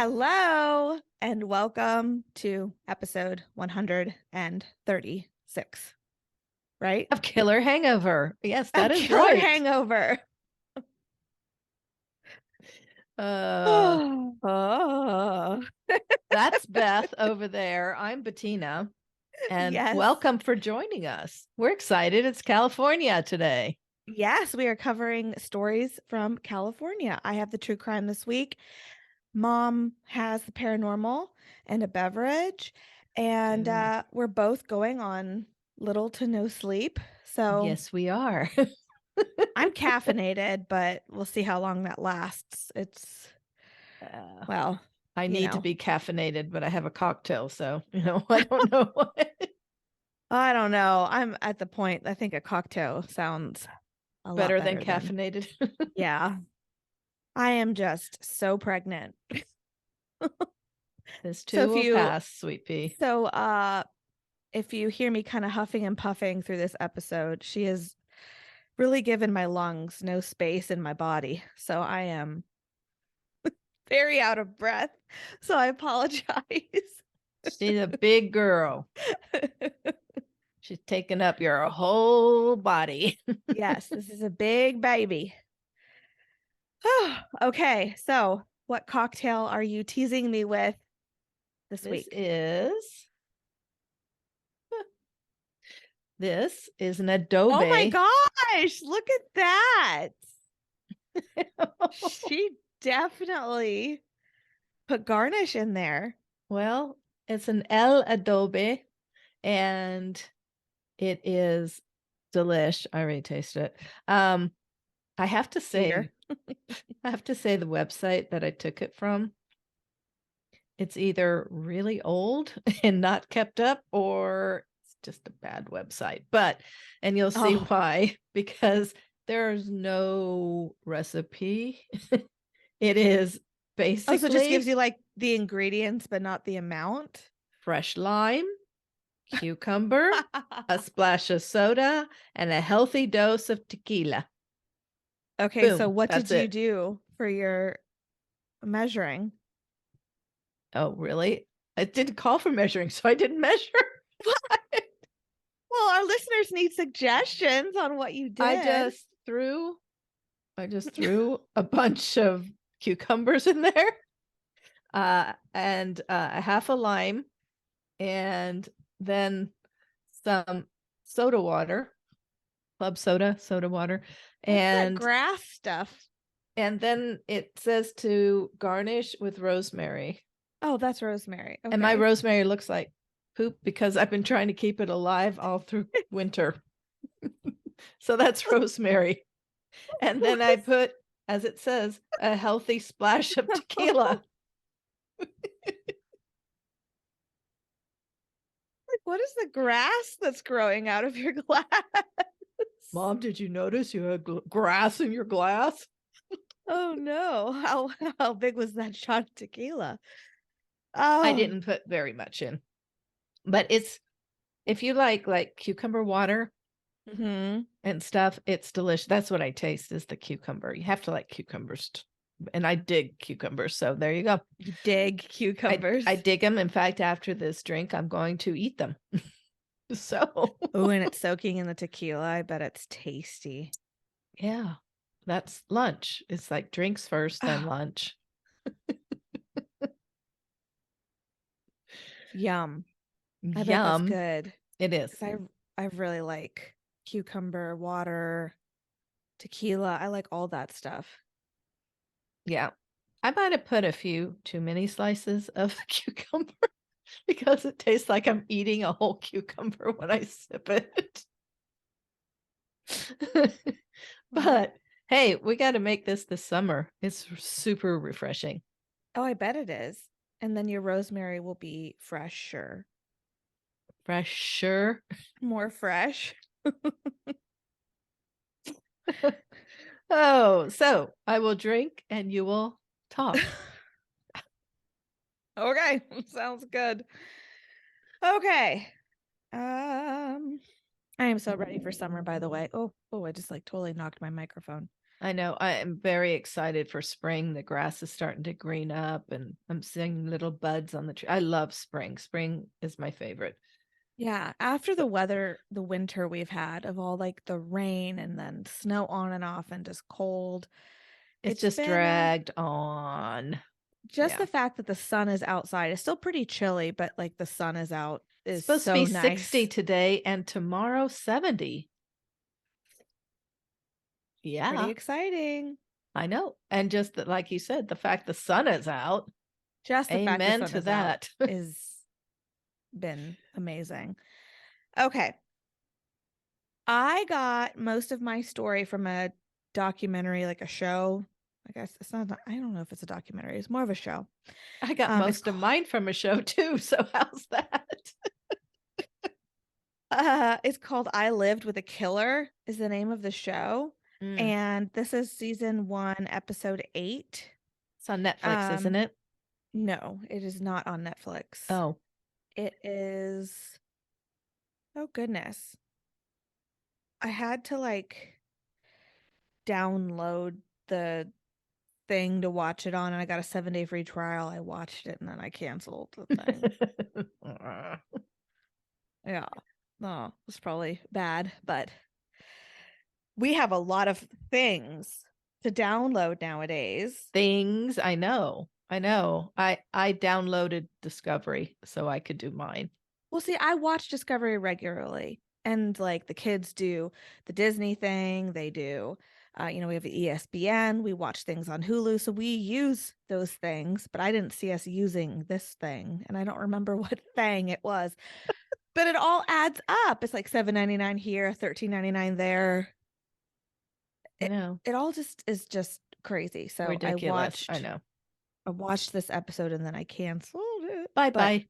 Hello and welcome to episode 136, right? Of Killer Hangover. Yes, that Of is Killer right. Hangover. Oh, That's Beth over there. I'm Bettina, and yes. welcome for joining us. We're excited. It's California today. Yes, we are covering stories from California. I have the true crime this week. Mom has the paranormal and a beverage, and we're both going on little to no sleep. So Yes, we are. I'm caffeinated, but we'll see how long that lasts. It's, well, I need to be caffeinated, but I have a cocktail, so I don't know what. I don't know. I'm at the point, I think a cocktail sounds a lot Better better than caffeinated. Yeah. I am just so pregnant. This So too will pass, sweet pea. So if you hear me kind of huffing and puffing through this episode, she has really given my lungs no space in my body. So I am very out of breath. So I apologize. She's a big girl. She's taking up your whole body. Yes, this is a big baby. Okay, so what cocktail are you teasing me with this week? This is an Adobe. Oh my gosh, look at that. She definitely put garnish in there. Well, it's an El Adobe, and it is delish. I already tasted it. I have to say, the website that I took it from, it's either really old and not kept up, or it's just a bad website. And you'll see why, because there's no recipe. It is basically so it just gives you like the ingredients, but not the amount. Fresh lime, cucumber, a splash of soda, and a healthy dose of tequila. Okay, boom, so what did you do for your measuring? Oh, really? It didn't call for measuring, so I didn't measure. Well, our listeners need suggestions on what you did. I just threw a bunch of cucumbers in there, and a half a lime, and then some soda water, club soda water. What's and that grass stuff? And then it says to garnish with rosemary. Oh, that's rosemary. Okay. And my rosemary looks like poop because I've been trying to keep it alive all through winter. So that's rosemary. And then I put, as it says, a healthy splash of tequila. What is the grass that's growing out of your glass? Mom, did you notice you had grass in your glass? Oh no. How big was that shot of tequila? Oh. I didn't put very much in. But it's, if you like cucumber water and stuff, it's delicious. That's what I taste, is the cucumber. You have to like cucumbers. And I dig cucumbers. So there you go. You dig cucumbers? I dig them. In fact, after this drink, I'm going to eat them. So. Oh, and it's soaking in the tequila. I bet it's tasty. Yeah. That's lunch. It's like drinks first, then lunch. Yum. I bet that's good. It is. I really like cucumber, water, tequila. I like all that stuff. Yeah. I might have put a few too many slices of cucumber because it tastes like I'm eating a whole cucumber when I sip it. But hey, we got to make this summer. It's super refreshing. Oh, I bet it is. And then your rosemary will be fresher. Fresher? More fresh. Oh, so I will drink and you will talk. Okay, sounds good. Okay. I am so ready for summer, by the way. Oh, I just like totally knocked my microphone. I know. I am very excited for spring. The grass is starting to green up and I'm seeing little buds on the tree. I love spring. Spring is my favorite. Yeah, after So the winter we've had of all like the rain and then snow on and off and just cold, it's it's just been dragged on. just Yeah. the fact that the sun is outside. It's still pretty chilly, but like the sun is out It's is supposed to be so 60 nice. today and tomorrow 70. Pretty Yeah, exciting. I know. And just that, like you said, the fact the sun is out. Just the fact the Amen sun to is out that. is been amazing. Okay. I got most of my story from a documentary, like a show. I guess it's not, I don't know if it's a documentary, it's more of a show. I got It's most of called, mine from a show too, so how's that? it's called I Lived with a Killer is the name of the show. Mm, And this is season 1, episode 8. it's on Netflix, isn't Um, it? no, it is not on Netflix. Oh, It is, oh goodness. I had to like download the thing to watch it on and I got a 7-day free trial. I watched it and then I canceled the thing. Yeah. Oh, it's probably bad, but we have a lot of things to download nowadays. things. I know. I know. I downloaded Discovery so I could do mine. Well, see, I watch Discovery regularly, and like the kids do the Disney thing, they do. We have the ESPN, we watch things on Hulu, so we use those things, but I didn't see us using this thing, and I don't remember what thing it was. But it all adds up. It's like $7.99 here, $13.99 there. I It know. it all just is just crazy. So Ridiculous. I know. I watched this episode and then I canceled it. Bye But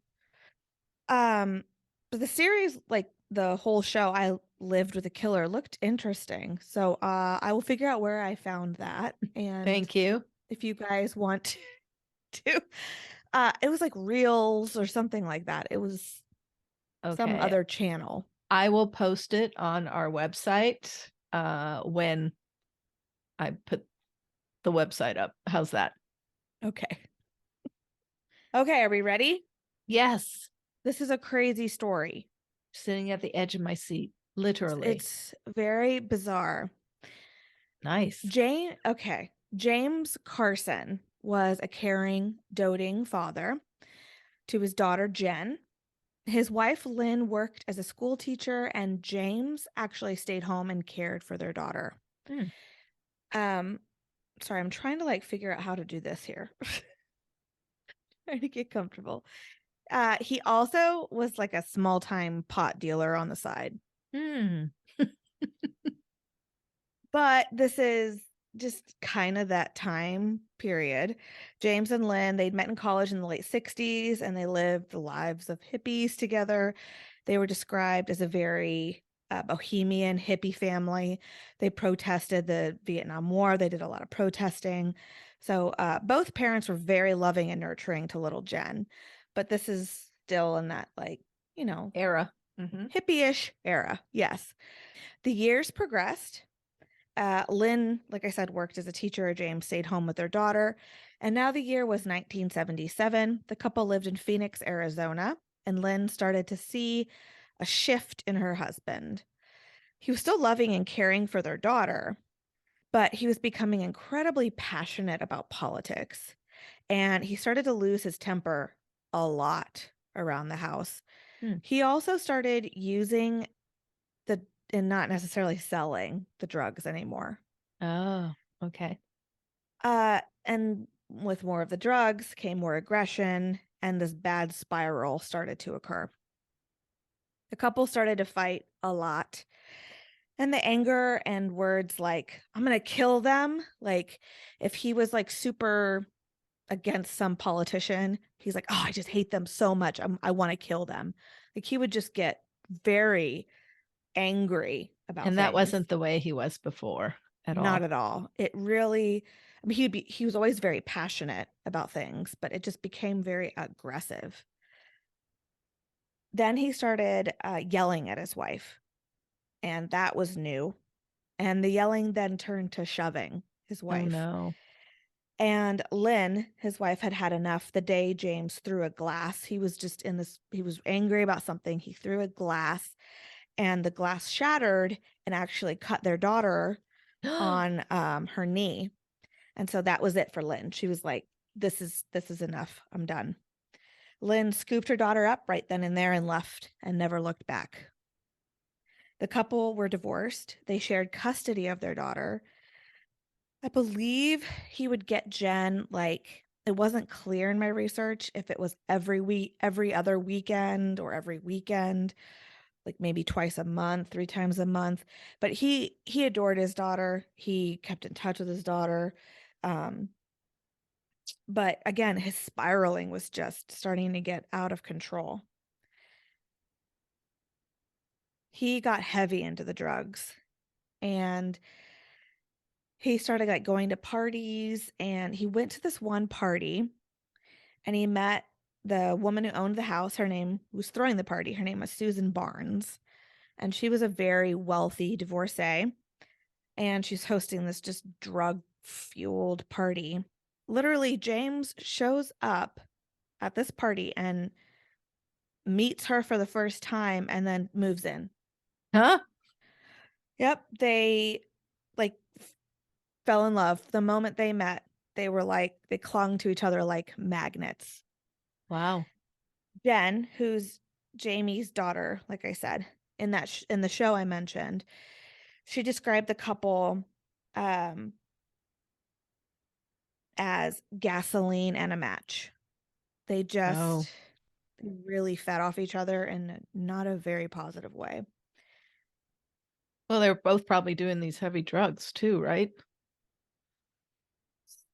bye. um but the series, like the whole show, I Lived with a Killer, looked interesting. So I will figure out where I found that. And Thank you. if you guys want to it was like Reels or something like that. It was some Okay. other channel. I will post it on our website when I put the website up. How's that? Okay. Okay, are we ready? Yes. This is a crazy story. Sitting at the edge of my seat, literally. It's very bizarre. Nice. James Carson was a caring, doting father to his daughter Jen. His wife Lynn worked as a school teacher, and James actually stayed home and cared for their daughter. Hmm. Um, sorry, I'm trying to like figure out how to do this here. Trying to get comfortable. He also was like a small-time pot dealer on the side. Hmm. But this is just kind of that time period. James and Lynn, they'd met in college in the late 60s and they lived the lives of hippies together. They were described as a very bohemian hippie family. They protested the Vietnam War, they did a lot of protesting. So both parents were very loving and nurturing to little Jen. But this is still in that, like, Era. Mm-hmm. hippie-ish era. Yes. The years progressed. Lynn, like I said, worked as a teacher. James stayed home with their daughter. And now the year was 1977. The couple lived in Phoenix, Arizona, and Lynn started to see a shift in her husband. He was still loving and caring for their daughter, but he was becoming incredibly passionate about politics. And he started to lose his temper a lot around the house. Hmm. He also started using the and not necessarily selling the drugs anymore. Oh, okay. And with more of the drugs came more aggression, and this bad spiral started to occur. The couple started to fight a lot, and the anger and words like, I'm going to kill them. Like, if he was like super against some politician, he's like, oh, I just hate them so much. I want to kill them. Like, he would just get very angry about And that things. wasn't the way he was before at Not all. at all. It really, I mean, he was always very passionate about things, but it just became very aggressive. Then he started yelling at his wife, and that was new. And the yelling then turned to shoving his Oh, wife. no. And Lynn, his wife, had had enough the day James threw a glass. He was he was angry about something. He threw a glass and the glass shattered and actually cut their daughter on her knee. And so that was it for Lynn. She was like, this is enough. I'm done. Lynn scooped her daughter up right then and there and left and never looked back. The couple were divorced. They shared custody of their daughter. I believe he would get Jen, like, it wasn't clear in my research if it was every week, every other weekend, or every weekend, like maybe twice a month, 3 times a month. But he adored his daughter. He kept in touch with his daughter. Um, but again, his spiraling was just starting to get out of control. He got heavy into the drugs, and he started like going to parties, and he went to this one party and he met the woman who owned the house. Her name was throwing the party. Her name was Susan Barnes, and she was a very wealthy divorcee, and she's hosting this just drug fueled party. Literally, James shows up at this party and meets her for the first time and then moves in. Huh? Yep, they like fell in love the moment they met. They were like, they clung to each other like magnets. Wow. Jen, who's Jamie's daughter, like I said, in in the show I mentioned, she described the couple um as gasoline and a match. They Oh. just really fed off each other in not a very positive way. Well, they're both probably doing these heavy drugs too, right?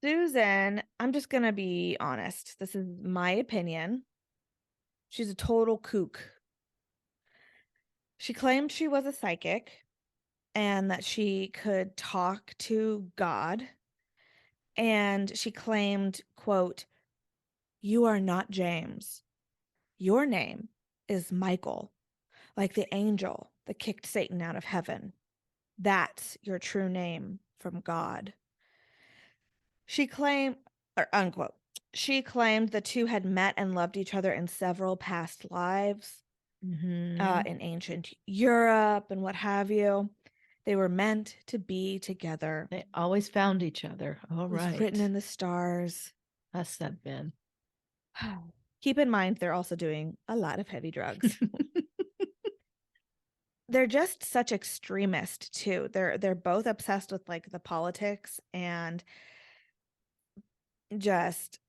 Susan, I'm just gonna be honest. This is my opinion. She's a total kook. She claimed she was a psychic and that she could talk to God. And she claimed, quote, "You are not James. Your name is Michael, like the angel that kicked Satan out of heaven. That's your true name from God." She claimed, or unquote, she claimed the two had met and loved each other in several past lives, Mm-hmm. in ancient Europe and what have you. They were meant to be together. They always found each other. All It was written right. in the stars. That's that Ben. Keep in mind, they're also doing a lot of heavy drugs. They're just such extremists too. They're both obsessed with like the politics and just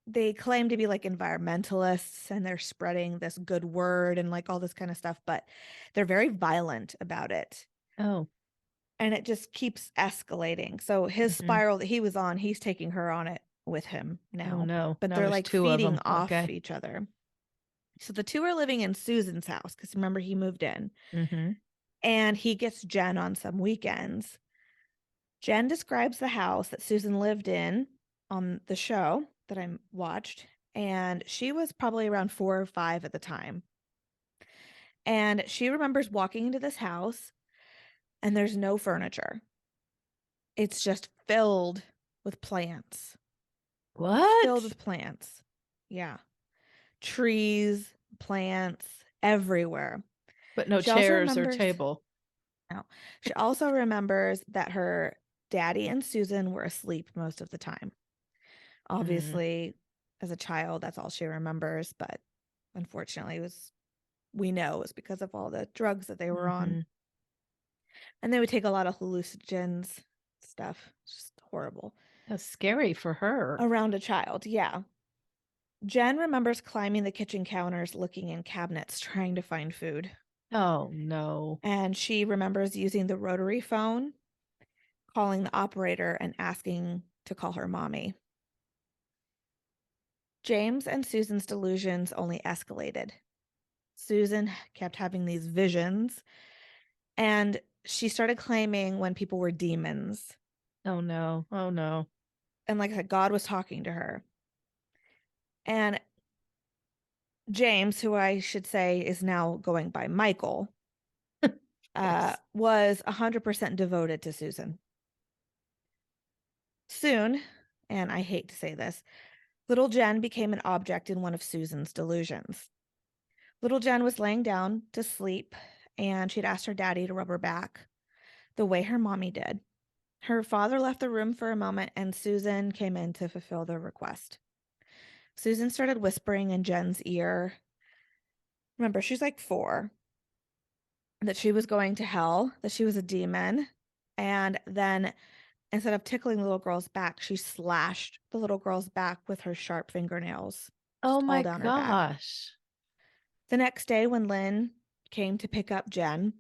they claim to be like environmentalists and they're spreading this good word and like all this kind of stuff, but they're very violent about it. Oh. And it just keeps escalating. So his Mm-hmm. spiral that he was on, he's taking her on it with him Oh now. no. But Now they're there's like two of feeding them. off Okay. each other. So the two are living in Susan's house because remember he moved in. Mm-hmm. And he gets Jen on some weekends. Jen describes the house that Susan lived in on the show that I watched, and she was probably around 4 or 5 at the time. And she remembers walking into this house, and there's no furniture. It's just filled with plants. Filled What? with plants. Yeah. Trees, plants everywhere. But no She also chairs or remembers table. no. She also remembers that her daddy and Susan were asleep most of the time. Mm. Obviously, as a child, that's all she remembers, but unfortunately, we know it was because of all the drugs that they were on. Mm-hmm. And they would take a lot of hallucinogens stuff. Just horrible. That's scary for her. Around a child, yeah. Jen remembers climbing the kitchen counters, looking in cabinets, trying to find food. Oh no. And she remembers using the rotary phone, calling the operator and asking to call her mommy. James and Susan's delusions only escalated. Susan kept having these visions, and she started claiming when people were demons. Oh no. Oh no. And like I said, God was talking to her. And James, who I should say is now going by Michael, Yes. was 100% devoted to Susan. Soon, and I hate to say this, little Jen became an object in one of Susan's delusions. Little Jen was laying down to sleep, and she'd asked her daddy to rub her back the way her mommy did. Her father left the room for a moment, and Susan came in to fulfill the request. Susan started whispering in Jen's ear. Remember, she's like 4, that she was going to hell, that she was a demon. And then instead of tickling the little girl's back, she slashed the little girl's back with her sharp fingernails, Oh just all my down her back. gosh. The next day, when Lynn came to pick up Jen,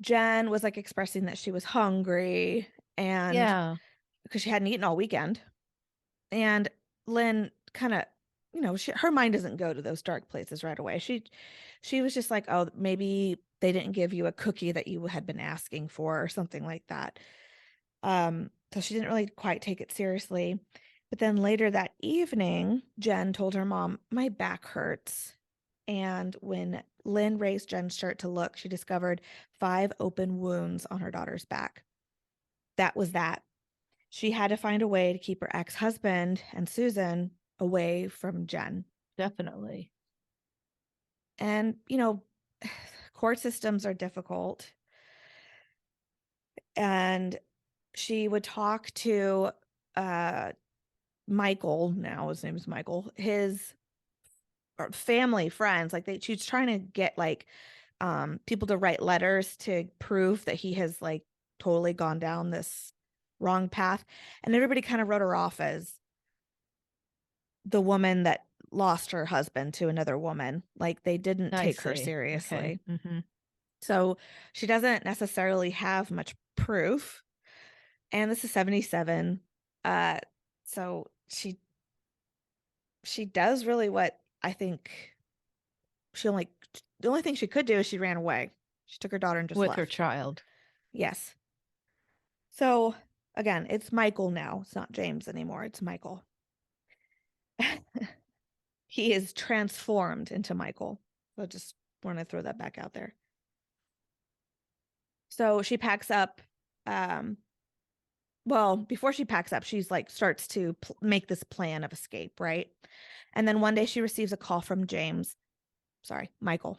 Jen was like expressing that she was hungry and Yeah. because she hadn't eaten all weekend. And Lynn kind of, her mind doesn't go to those dark places right away. She was just like, oh, maybe they didn't give you a cookie that you had been asking for or something like that. So she didn't really quite take it seriously. But then later that evening, Jen told her mom, my back hurts. And when Lynn raised Jen's shirt to look, she discovered 5 open wounds on her daughter's back. That was that. She had to find a way to keep her ex-husband and Susan away from Jen. Definitely. And, court systems are difficult. And she would talk to Michael, now his name is Michael, his family, friends, like she's trying to get like people to write letters to prove that he has like totally gone down this wrong path. And everybody kind of wrote her off as the woman that lost her husband to another woman. Like they didn't I take her see. Okay. seriously. Mm-hmm. So she doesn't necessarily have much proof. And this is 77. So she does really what I think the only thing she could do is she ran away. She took her daughter and just With her left. child. Yes. So again, it's Michael now. It's not James anymore. It's Michael. He is transformed into Michael. So just want to throw that back out there. So she packs up. Well, before she packs up, she's like starts to make this plan of escape, right? And then one day she receives a call from Michael.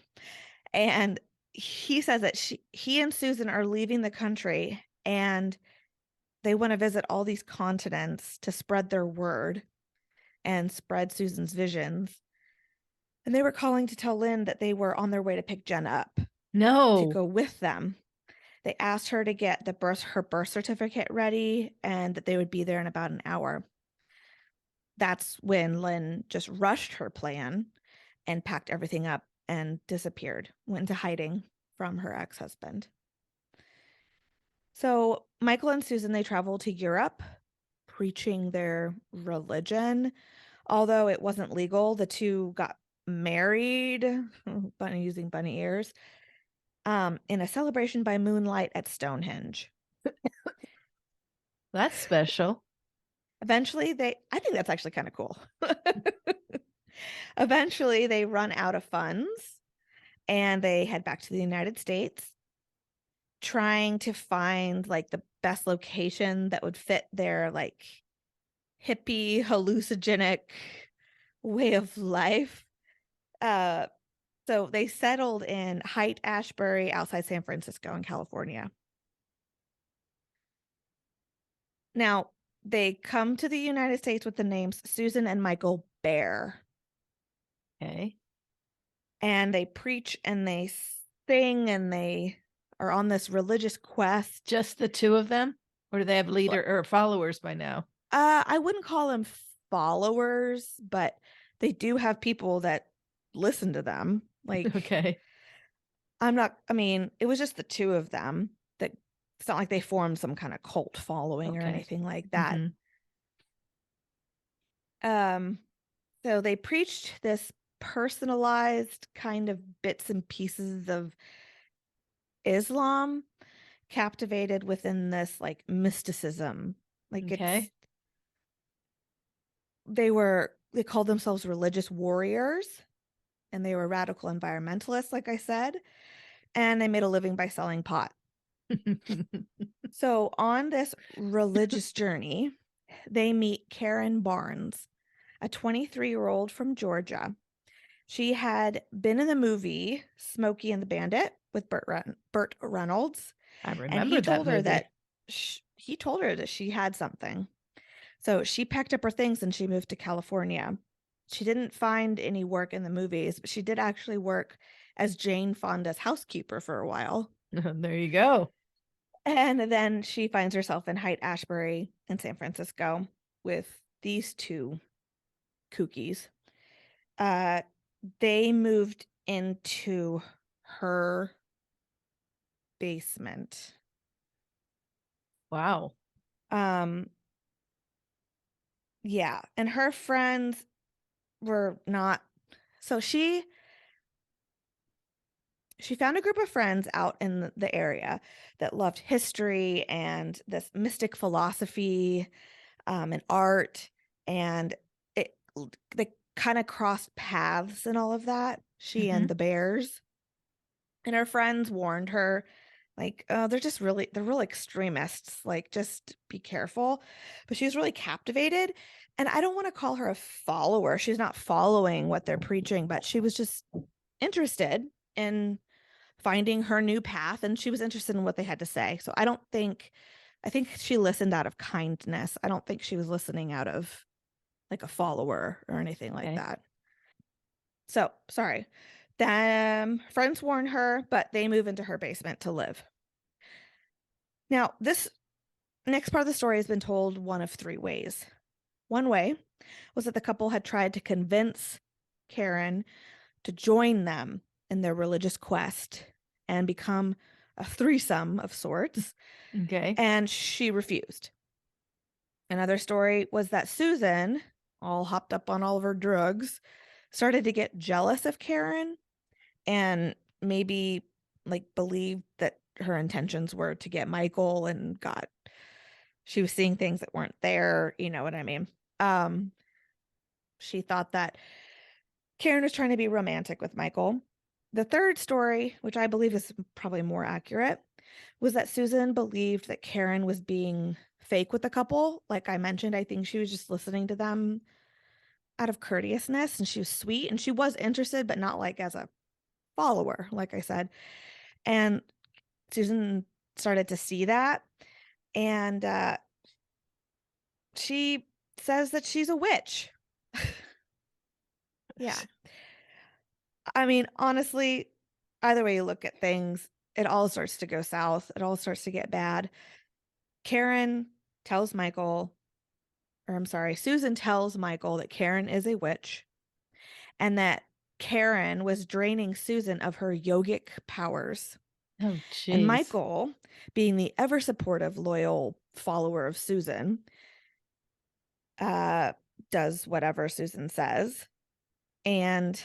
And he says that he and Susan are leaving the country and they want to visit all these continents to spread their word and spread Susan's visions. And they were calling to tell Lynn that they were on their way to pick Jen up to No. go with them. They asked her to get her birth certificate ready and that they would be there in about an hour. That's when Lynn just rushed her plan and packed everything up and disappeared, went into hiding from her ex-husband. So Michael and Susan, they traveled to Europe preaching their religion. Although it wasn't legal, the two got married, using bunny ears, in a celebration by moonlight at Stonehenge. That's special. Eventually, I think that's actually kind of cool. Eventually, they run out of funds and they head back to the United States, trying to find like the best location that would fit their like hippie, hallucinogenic way of life. So they settled in Haight-Ashbury outside San Francisco in California. Now, they come to the United States with the names Susan and Michael Bear. Okay. And they preach and they sing and they are on this religious quest. Just the two of them? Or do they have leader or followers by now? I wouldn't call them followers, but they do have people that listen to them. Like, okay. It was just the two of them that it's not like they formed some kind of cult following or anything like that. Mm-hmm. So they preached this personalized kind of bits and pieces of Islam captivated within this like mysticism. Like they called themselves religious warriors and they were radical environmentalists, like I said. and they made a living by selling pot. So on this religious journey, they meet Karen Barnes, a 23-year-old from Georgia. She had been in the movie Smokey and the Bandit with Burt Reynolds, I and remember that movie. he told her that she had something. So she packed up her things and she moved to California. She didn't find any work in the movies, but she did actually work as Jane Fonda's housekeeper for a while. There you go. And then she finds herself in Haight-Ashbury in San Francisco with these two kookies. They moved into her basement. Wow. Yeah, and her friends were not. So she found a group of friends out in the area that loved history and this mystic philosophy, and art, and they kind of crossed paths and all of that. She and the bears, and her friends warned her, like, oh, they're real extremists. Like, just be careful. But she was really captivated, and I don't want to call her a follower. She's not following what they're preaching, but she was just interested in finding her new path, and she was interested in what they had to say. So I think she listened out of kindness. I don't think she was listening out of like a follower or anything like that. So, sorry. Friends warn her, but they move into her basement to live. Now, this next part of the story has been told one of three ways. One way was that the couple had tried to convince Karen to join them in their religious quest and become a threesome of sorts. Okay. And she refused. Another story was that Susan, all hopped up on all of her drugs, started to get jealous of Karen and maybe like believed that her intentions were to get Michael, and she was seeing things that weren't there. You know what I mean? She thought that Karen was trying to be romantic with Michael. The third story, which I believe is probably more accurate, was that Susan believed that Karen was being fake with the couple. Like I mentioned, I think she was just listening to them out of courteousness, and she was sweet and she was interested, but not like as a follower, like I said. And Susan started to see that, and she says that she's a witch. Yeah. I mean, honestly, either way you look at things, it all starts to go south. It all starts to get bad. Karen tells Michael, or I'm sorry, Susan tells Michael that Karen is a witch and that Karen was draining Susan of her yogic powers. Oh, And jeez. Michael, being the ever supportive, loyal follower of Susan, does whatever Susan says, and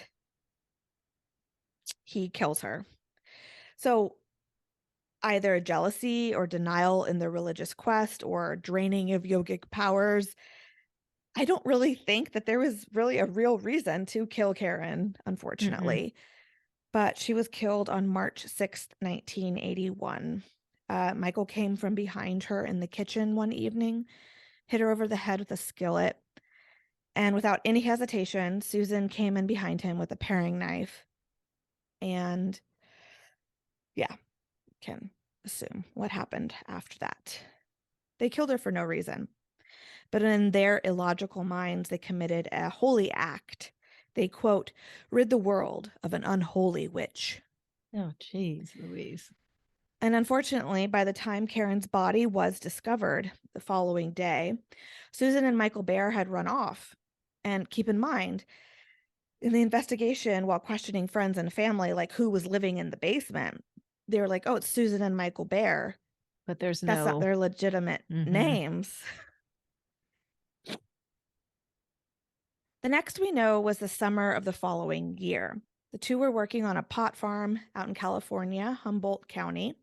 he kills her. So either jealousy or denial in their religious quest or draining of yogic powers. I don't really think that there was really a real reason to kill Karen, unfortunately. But she was killed on March 6th, 1981. Michael came from behind her in the kitchen one evening, hit her over the head with a skillet. And without any hesitation, Susan came in behind him with a paring knife. And yeah, can assume what happened after that. They killed her for no reason. But in their illogical minds, they committed a holy act. They, quote, rid the world of an unholy witch. Oh, jeez, Louise. And unfortunately, by the time Karen's body was discovered the following day, Susan and Michael Bear had run off. And keep in mind, in the investigation, while questioning friends and family, like who was living in the basement, they were like, oh, it's Susan and Michael Bear. But there's That's not no their legitimate names. The next we know was the summer of the following year. The two were working on a pot farm out in California, Humboldt County.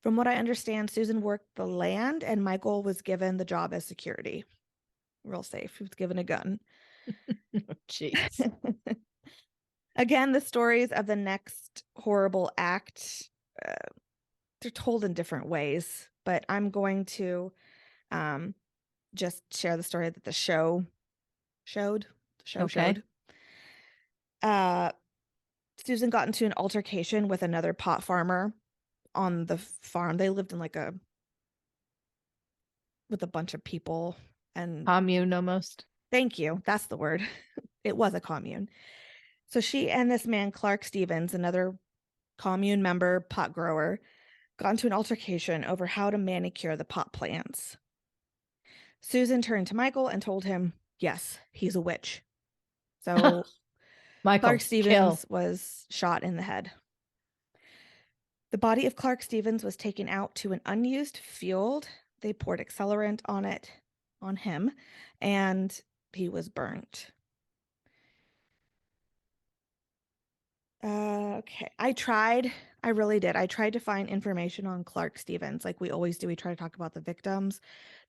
From what I understand, Susan worked the land and Michael was given the job as security. Real safe. He was given a gun. Jeez. Again, the stories of the next horrible act they're told in different ways, but I'm going to just share the story that the show showed. The show Okay. showed. Susan got into an altercation with another pot farmer on the farm. They lived in like with a bunch of people and Commune almost. thank you. That's the word. It was a commune. So she and this man, Clark Stevens, another commune member, pot grower, got into an altercation over how to manicure the pot plants. Susan turned to Michael and told him, yes, he's a witch. So Michael, Clark Stevens kill. was shot in the head. The body of Clark Stevens was taken out to an unused field. They poured accelerant on him, and he was burnt. Okay. I really did. I tried to find information on Clark Stevens, like we always do. We try to talk about the victims.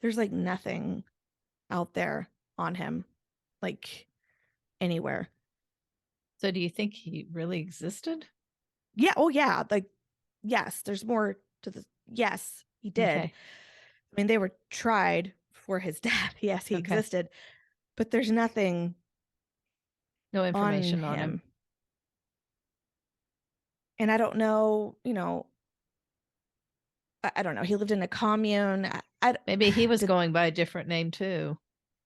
There's like nothing out there on him, like anywhere. So do you think he really existed? Yeah. Oh, yeah. Like, yes, there's more to this. Yes, he did. Okay. I mean, they were tried for his death. Yes, he Okay. existed, but there's nothing No on information on him. him. And I don't know, I don't know. He lived in a commune. Maybe he was going by a different name too.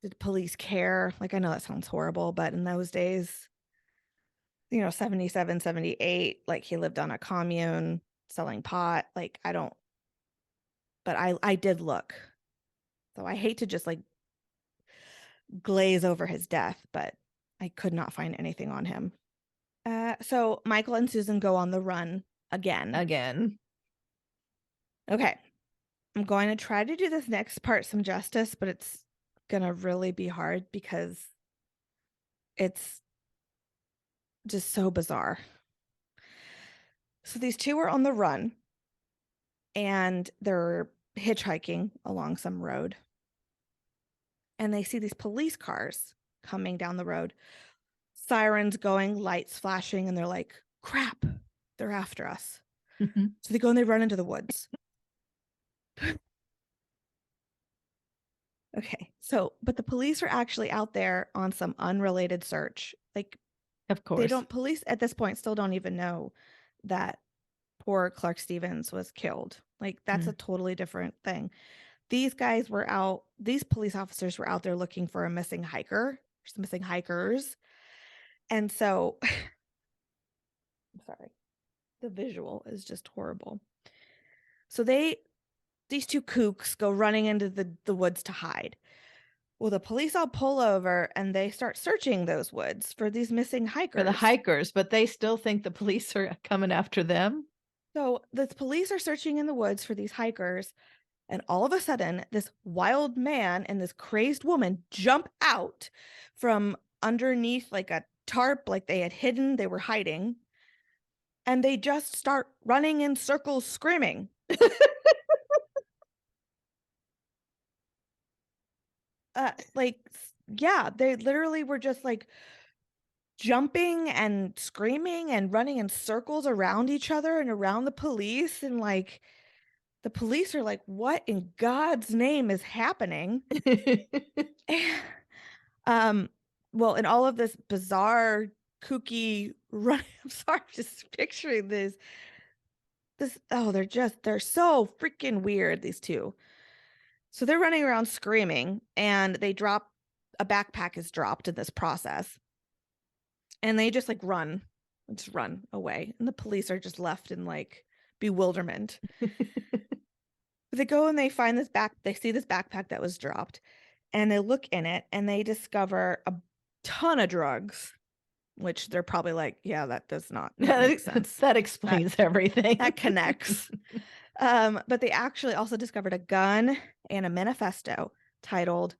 Did police care? Like, I know that sounds horrible, but in those days, 77, 78, like he lived on a commune selling pot. Like, I don't, but I did look. So I hate to just like glaze over his death, but I could not find anything on him. So Michael and Susan go on the run again. Okay. I'm going to try to do this next part some justice, but it's going to really be hard because it's just so bizarre. So these two are on the run and they're hitchhiking along some road. And they see these police cars coming down the road, sirens going, lights flashing, and they're like, crap, they're after us. Mm-hmm. So they go and they run into the woods. Okay. So, but the police are actually out there on some unrelated search. Like, of course, police at this point still don't even know that poor Clark Stevens was killed. Like, that's a totally different thing. These police officers were out there looking for a missing hiker, some missing hikers. And so, I'm sorry, the visual is just horrible. So these two kooks go running into the woods to hide. Well, the police all pull over and they start searching those woods for these missing hikers. For the hikers, but they still think the police are coming after them. So the police are searching in the woods for these hikers. And all of a sudden, this wild man and this crazed woman jump out from underneath like a tarp, like they had hidden, they were hiding. And they just start running in circles, screaming. Yeah, they literally were just like jumping and screaming and running in circles around each other and around the police. And like, the police are like, what in God's name is happening? Well, in all of this bizarre, kooky run, I'm sorry, just picturing they're so freaking weird, these two. So they're running around screaming and a backpack is dropped in this process. And they just like run away. And the police are just left in like bewilderment. They go and they find they see this backpack that was dropped and they look in it and they discover a ton of drugs, which they're probably like, yeah, that does not make sense. That explains everything. That connects. But they actually also discovered a gun and a manifesto titled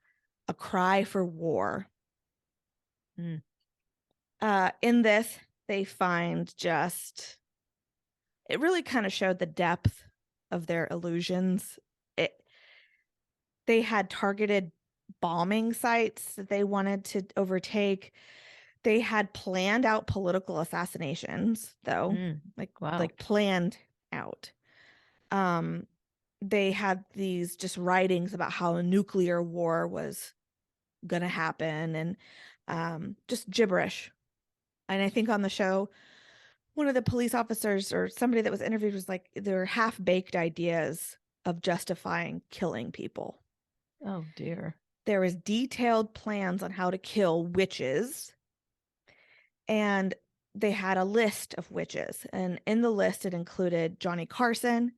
"A Cry for War." In this, they find it really kind of showed the depth of their illusions. They had targeted bombing sites that they wanted to overtake. They had planned out political assassinations, though. Like planned out. They had these just writings about how a nuclear war was going to happen, and just gibberish. And I think on the show, one of the police officers or somebody that was interviewed was like, they're half-baked ideas of justifying killing people. Oh, dear. There was detailed plans on how to kill witches, and they had a list of witches. And in the list, it included Johnny Carson,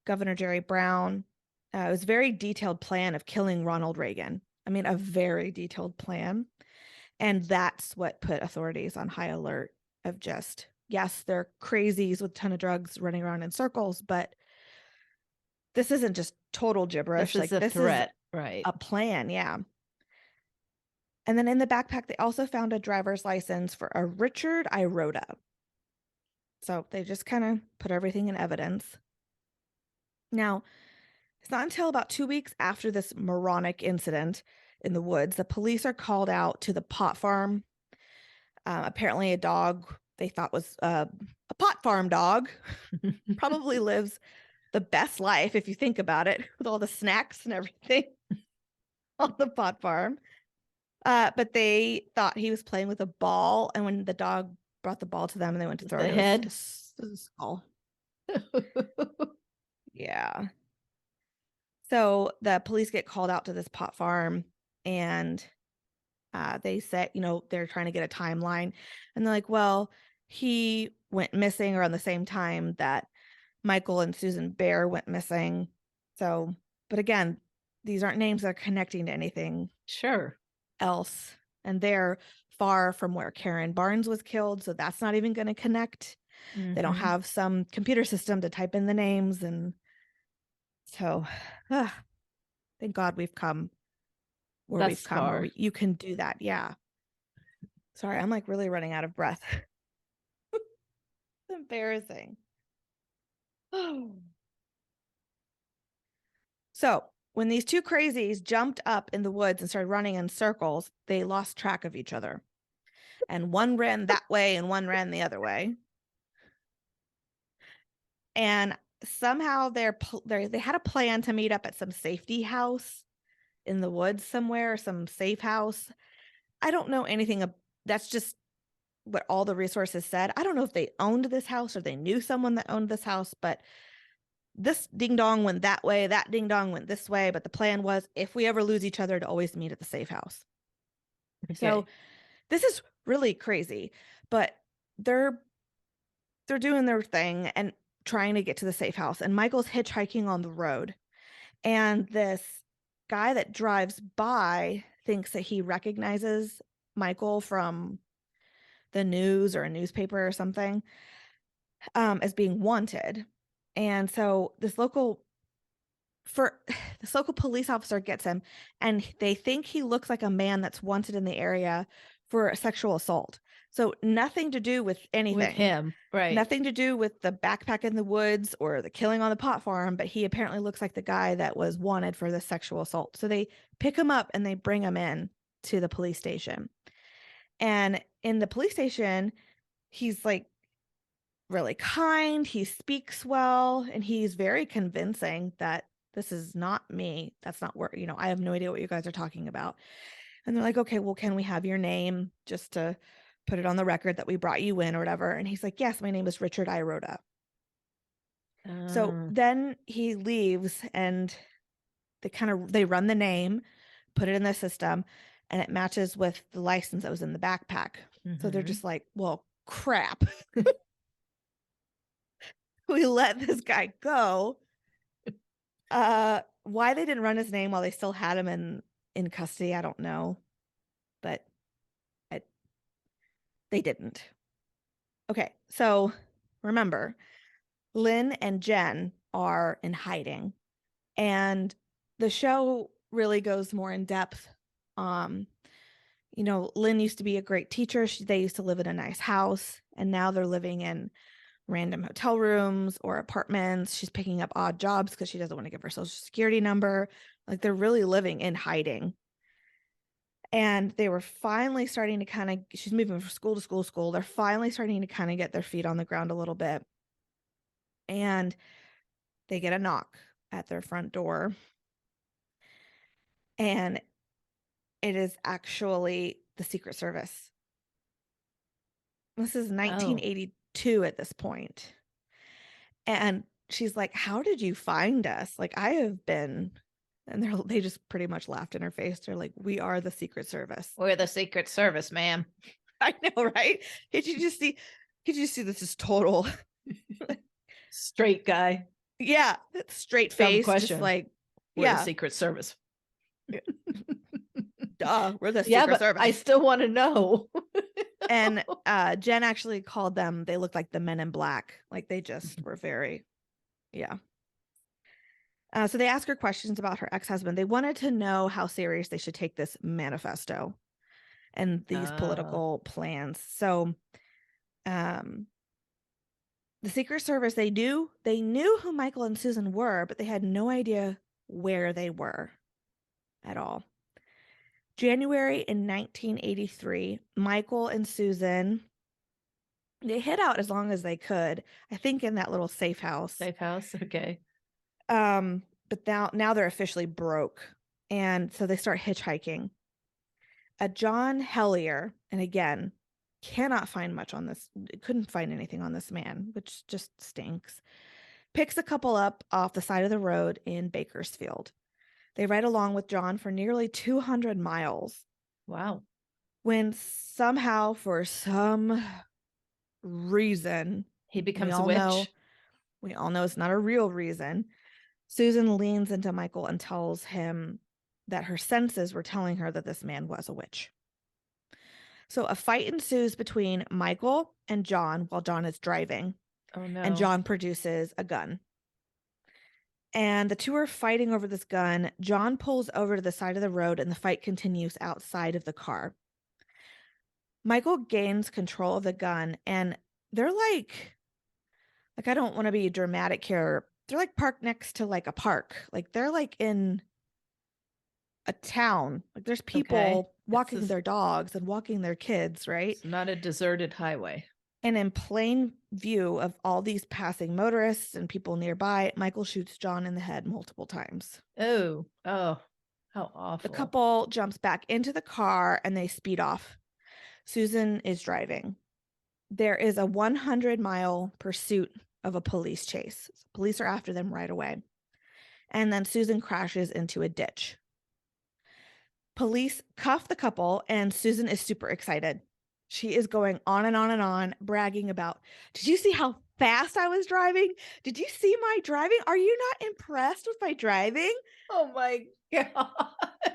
Governor Jerry Brown. It was a very detailed plan of killing Ronald Reagan. I mean, a very detailed plan. And that's what put authorities on high alert of just, yes, they're crazies with a ton of drugs running around in circles, but this isn't just total gibberish. This is a threat, right? A plan, yeah. And then in the backpack, they also found a driver's license for a Richard Iroda. So they just kind of put everything in evidence. Now, it's not until about 2 weeks after this moronic incident in the woods, the police are called out to the pot farm. Apparently, a dog they thought was a pot farm dog probably lives the best life, if you think about it, with all the snacks and everything on the pot farm. But they thought he was playing with a ball, and when the dog brought the ball to them and they went to throw it, head? It was a skull. Yeah. So the police get called out to this pot farm, and they said, they're trying to get a timeline. And they're like, well, he went missing around the same time that Michael and Susan Bear went missing. So, but again, these aren't names that are connecting to anything else. And they're far from where Karen Barnes was killed. So that's not even going to connect. They don't have some computer system to type in the names. And so thank God we've come where we've come, where you can do that. Yeah. Sorry, I'm like really running out of breath. It's embarrassing. So when these two crazies jumped up in the woods and started running in circles, they lost track of each other. And one ran that way and one ran the other way. And somehow they had a plan to meet up at some safety house in the woods somewhere, some safe house. I don't know anything. That's just what all the resources said. I don't know if they owned this house or they knew someone that owned this house, but this ding dong went that way, that ding dong went this way. But the plan was, if we ever lose each other, to always meet at the safe house. Okay. So this is really crazy, but they're doing their thing and trying to get to the safe house. And Michael's hitchhiking on the road. And this guy that drives by thinks that he recognizes Michael from the news or a newspaper or something, as being wanted. And so this local police officer gets him, and they think he looks like a man that's wanted in the area for a sexual assault. So nothing to do with anything. With him, right. Nothing to do with the backpack in the woods or the killing on the pot farm, but he apparently looks like the guy that was wanted for the sexual assault. So they pick him up and they bring him in to the police station. And in the police station, he's like really kind. He speaks well, and he's very convincing that this is not me. That's not where, I have no idea what you guys are talking about. And they're like, okay, well, can we have your name just to put it on the record that we brought you in or whatever? And he's like, yes, my name is Richard Iroda. So then he leaves, and they run the name, put it in the system, and it matches with the license that was in the backpack. So they're just like, well, crap. We let this guy go. Why they didn't run his name while they still had him in custody, I don't know. But they didn't. Okay, so remember, Lynn and Jen are in hiding. And the show really goes more in depth. Lynn used to be a great teacher. They used to live in a nice house, and now they're living in random hotel rooms or apartments. She's picking up odd jobs because she doesn't want to give her social security number. Like, they're really living in hiding. And they were finally starting to she's moving from school to school. They're finally starting to kind of get their feet on the ground a little bit. And they get a knock at their front door. And it is actually the Secret Service. This is 1982 at this point. And she's like, "How did you find us? Like, I have been..." And they just pretty much laughed in her face. They're like, "We are the Secret Service." We're the Secret Service, ma'am. I know, right? Could you see this is total straight guy? Yeah, straight face, just like, we're the Secret Service. Duh, we're the Secret Service. I still want to know. And Jen actually called them, they looked like the Men in Black. Like they just were very, yeah. So they asked her questions about her ex-husband. They wanted to know how serious they should take this manifesto and these political plans. So the Secret Service, they knew who Michael and Susan were, but they had no idea where they were at all. January in 1983, Michael and Susan, they hid out as long as they could, I think in that little safe house. Okay. But now they're officially broke. And so they start hitchhiking. John Hellier, and again, cannot find much on this, couldn't find anything on this man, which just stinks, picks a couple up off the side of the road in Bakersfield. They ride along with John for nearly 200 miles. Wow. When somehow, for some reason, he becomes a witch. We all know it's not a real reason. Susan leans into Michael and tells him that her senses were telling her that this man was a witch. So a fight ensues between Michael and John while John is driving. Oh, no. And John produces a gun. And the two are fighting over this gun. John pulls over to the side of the road and the fight continues outside of the car. Michael gains control of the gun and they're like I don't want to be dramatic here. They're like parked next to like a park. Like they're like in a town. Like there's people walking their dogs and walking their kids, right? It's not a deserted highway. And in plain view of all these passing motorists and people nearby, Michael shoots John in the head multiple times. Oh, how awful. The couple jumps back into the car and they speed off. Susan is driving. There is a 100-mile pursuit of a police chase. Police are after them right away. And then Susan crashes into a ditch. Police cuff the couple and Susan is super excited. She is going on and on and on, bragging about, "Did you see how fast I was driving? Did you see my driving? Are you not impressed with my driving? Oh my God.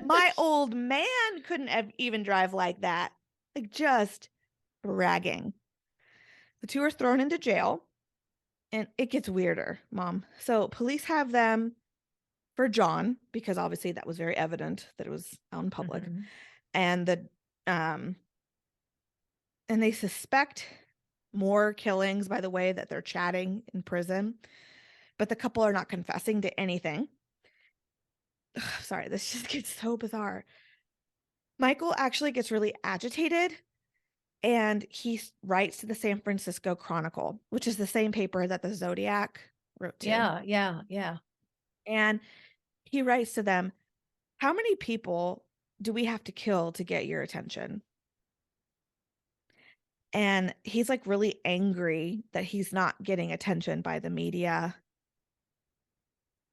My old man couldn't even drive like that." Like just bragging. The two are thrown into jail and it gets weirder, Mom. So police have them for John, because obviously that was very evident that it was out in public. Mm-hmm. And and they suspect more killings by the way that they're chatting in prison, but the couple are not confessing to anything. Ugh, sorry, this just gets so bizarre. Michael actually gets really agitated and he writes to the San Francisco Chronicle, which is the same paper that the Zodiac wrote to. Yeah. And he writes to them, "How many people do we have to kill to get your attention?" And he's like really angry that he's not getting attention by the media.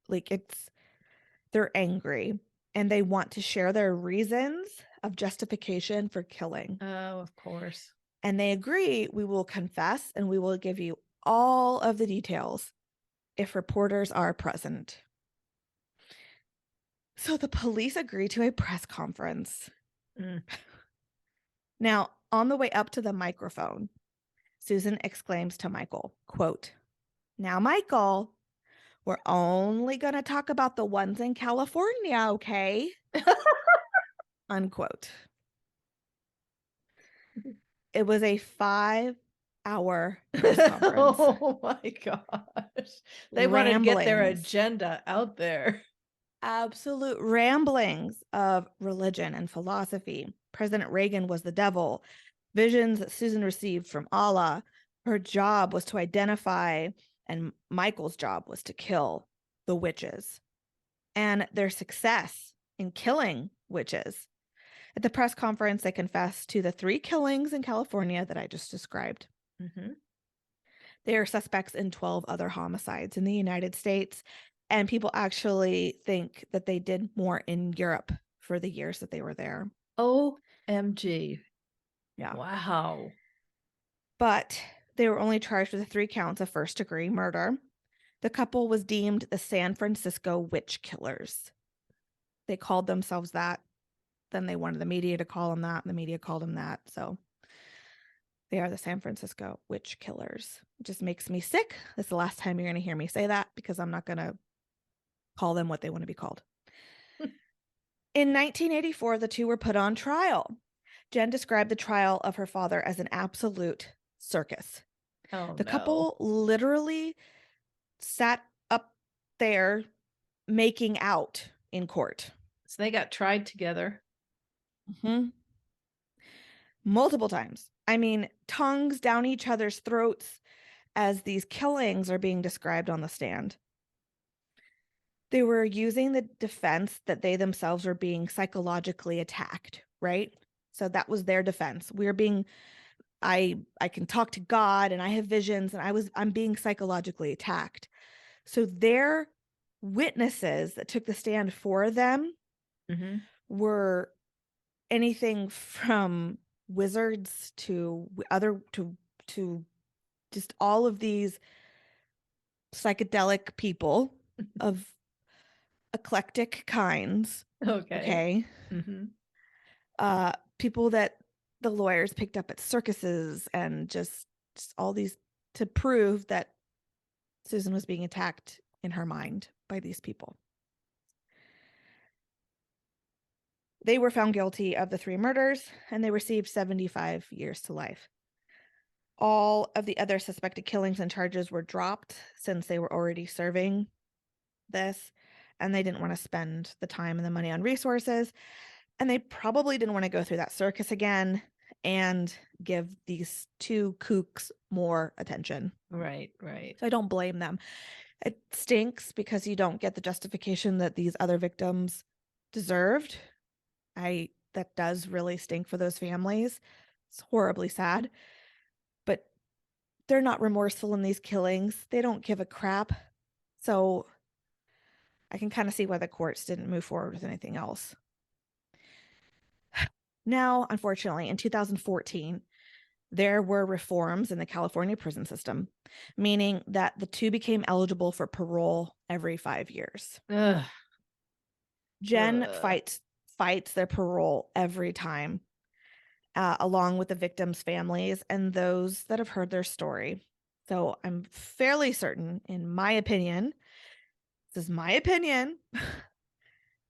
Like they're angry and they want to share their reasons of justification for killing. Oh, of course. And they agree, "We will confess and we will give you all of the details if reporters are present." So the police agree to a press conference. Now, on the way up to the microphone, Susan exclaims to Michael, quote, "Now, Michael, we're only going to talk about the ones in California, okay?" Unquote. It was a 5-hour press conference. Oh my gosh. They want to get their agenda out there. Absolute ramblings of religion and philosophy. President Reagan was the devil. Visions that Susan received from Allah. Her job was to identify and Michael's job was to kill the witches. And their success in killing witches. At the press conference, they confessed to the 3 killings in California that I just described. They are suspects in 12 other homicides in the United States, and people actually think that they did more in Europe for the years that they were there. OMG. Yeah. Wow. But they were only charged with 3 counts of first-degree murder. The couple was deemed the San Francisco Witch Killers. They called themselves that. Then they wanted the media to call them that, and the media called them that. So they are the San Francisco Witch Killers. It just makes me sick. This is the last time you're going to hear me say that because I'm not going to call them what they want to be called. In 1984, the two were put on trial. Jen described the trial of her father as an absolute circus. Oh, The no. couple literally sat up there making out in court. So they got tried together. Multiple times. I mean, tongues down each other's throats as these killings are being described on the stand. They were using the defense that they themselves were being psychologically attacked, right? So that was their defense. We're being I can talk to God and I have visions and I'm being psychologically attacked. So their witnesses that took the stand for them were anything from wizards to just all of these psychedelic people of eclectic kinds. Okay. People that the lawyers picked up at circuses and just all these to prove that Susan was being attacked in her mind by these people. They were found guilty of the 3 murders and they received 75 years to life. All of the other suspected killings and charges were dropped since they were already serving this, and they didn't want to spend the time and the money on resources, and they probably didn't want to go through that circus again and give these 2 kooks more attention. Right. So I don't blame them. It stinks because you don't get the justification that these other victims deserved. That does really stink for those families. It's horribly sad. But they're not remorseful in these killings. They don't give a crap. So I can kind of see why the courts didn't move forward with anything else. Now, unfortunately, in 2014, there were reforms in the California prison system, meaning that the 2 became eligible for parole every 5 years. Ugh. Jen fights their parole every time, along with the victims' families and those that have heard their story. So I'm fairly certain, in my opinion, this is my opinion,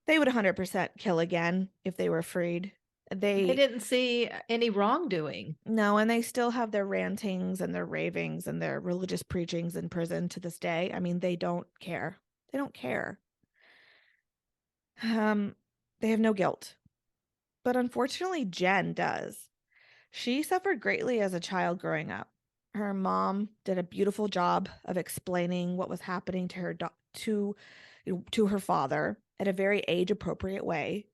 they would 100% kill again if they were freed. They didn't see any wrongdoing. No, and they still have their rantings and their ravings and their religious preachings in prison to this day. I mean, they don't care. They don't care. They have no guilt. But unfortunately, Jen does. She suffered greatly as a child growing up. Her mom did a beautiful job of explaining what was happening to her to her father at a very age-appropriate way.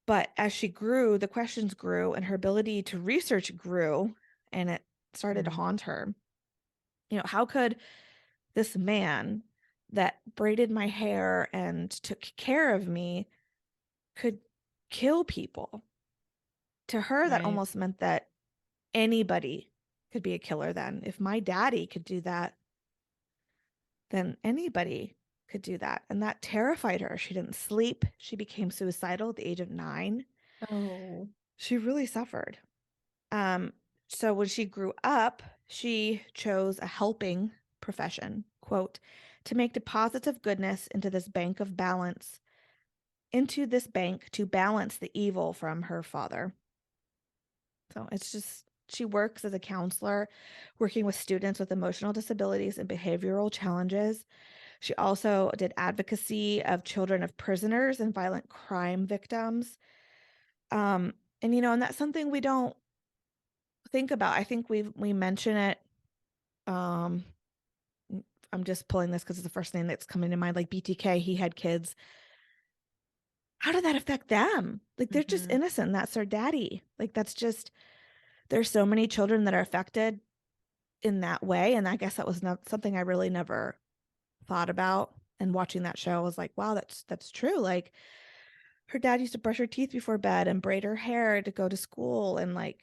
But as she grew, the questions grew and her ability to research grew, and it started to haunt her. How could this man that braided my hair and took care of me could kill people? To her, that almost meant that anybody could be a killer then. If my daddy could do that, then anybody could do that. And that terrified her. She didn't sleep. She became suicidal at the age of 9. Oh. She really suffered. So when she grew up, she chose a helping profession, quote, to make deposits of goodness into this bank to balance the evil from her father. So it's just, she works as a counselor, working with students with emotional disabilities and behavioral challenges. She also did advocacy of children of prisoners and violent crime victims. And that's something we don't think about. I think we mention it I'm just pulling this because it's the first name that's coming to mind. Like BTK, he had kids. How did that affect them? Like they're just innocent. That's their daddy. Like that's just, there's so many children that are affected in that way. And I guess that was not something I really never thought about. And watching that show, I was like, wow, that's true. Like her dad used to brush her teeth before bed and braid her hair to go to school. And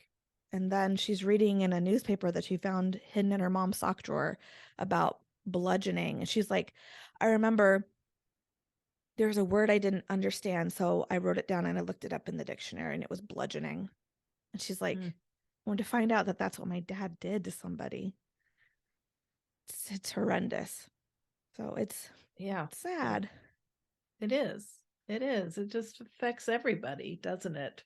then she's reading in a newspaper that she found hidden in her mom's sock drawer about bludgeoning. And she's like, I remember there's a word I didn't understand. So I wrote it down and I looked it up in the dictionary and it was bludgeoning. And she's like, I wanted to find out that that's what my dad did to somebody. It's horrendous. So it's sad. It is. It is. It just affects everybody, doesn't it?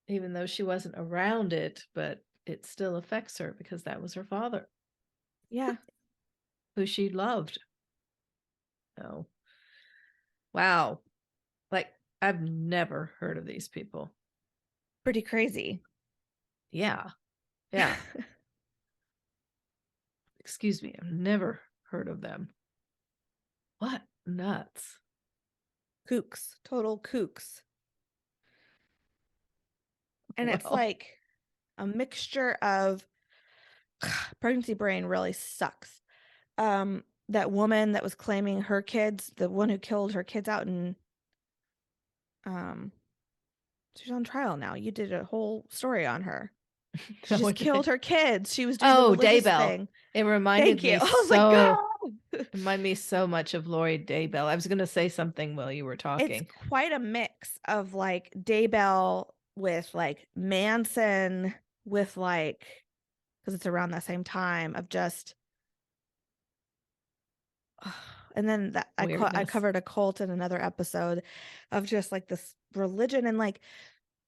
Even though she wasn't around it, but it still affects her because that was her father. Yeah. Who she loved. Oh. Wow. Like, I've never heard of these people. Pretty crazy. Yeah. Yeah. Excuse me. I've never heard of them. What nuts. Kooks. Total kooks. And it's like a mixture of pregnancy brain really sucks. That woman that was claiming her kids, the one who killed her kids out in she's on trial now. You did a whole story on her. She just killed her kids. She was doing the religious thing. It reminded Thank you. me I was so like, oh! It reminded me so much of Lori Daybell. I was going to say something while you were talking. It's quite a mix of like Daybell with like Manson with like, because it's around that same time of just, and then that I covered a cult in another episode of just like this religion, and like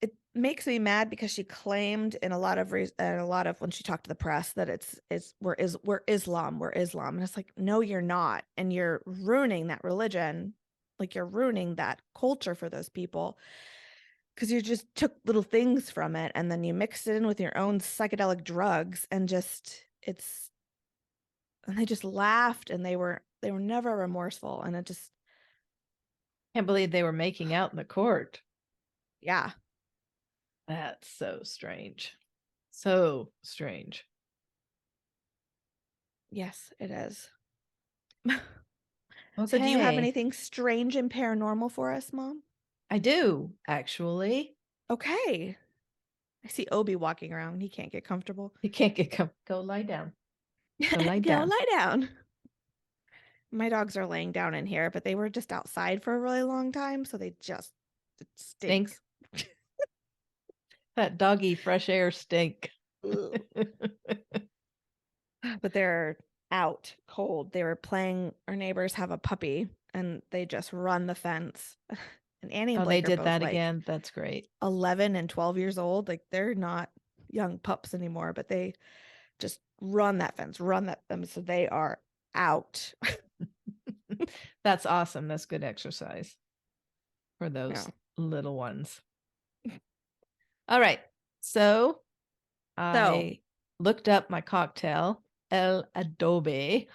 it makes me mad because she claimed in a lot of when she talked to the press that we're Islam, and it's like, no, you're not, and you're ruining that religion, like you're ruining that culture for those people because you just took little things from it and then you mixed it in with your own psychedelic drugs and they just laughed, and they were never remorseful, and it just can't believe they were making out in the court. Yeah. That's so strange. So strange. Yes, it is. Okay. So do you have anything strange and paranormal for us, Mom? I do, actually. Okay. I see Obi walking around. He can't get comfortable. He can't get Go lie down. Go lie down. Go lie down. My dogs are laying down in here, but they were just outside for a really long time, so it stinks. That doggy fresh air stink. But they're out cold. They were playing, our neighbors have a puppy, and they just run the fence. And Annie and Blake they are did both that like again. That's great. 11 and 12 years old. Like they're not young pups anymore, but they just run that fence, so they are out. That's awesome. That's good exercise for those little ones. All right. So I looked up my cocktail, El Adobe,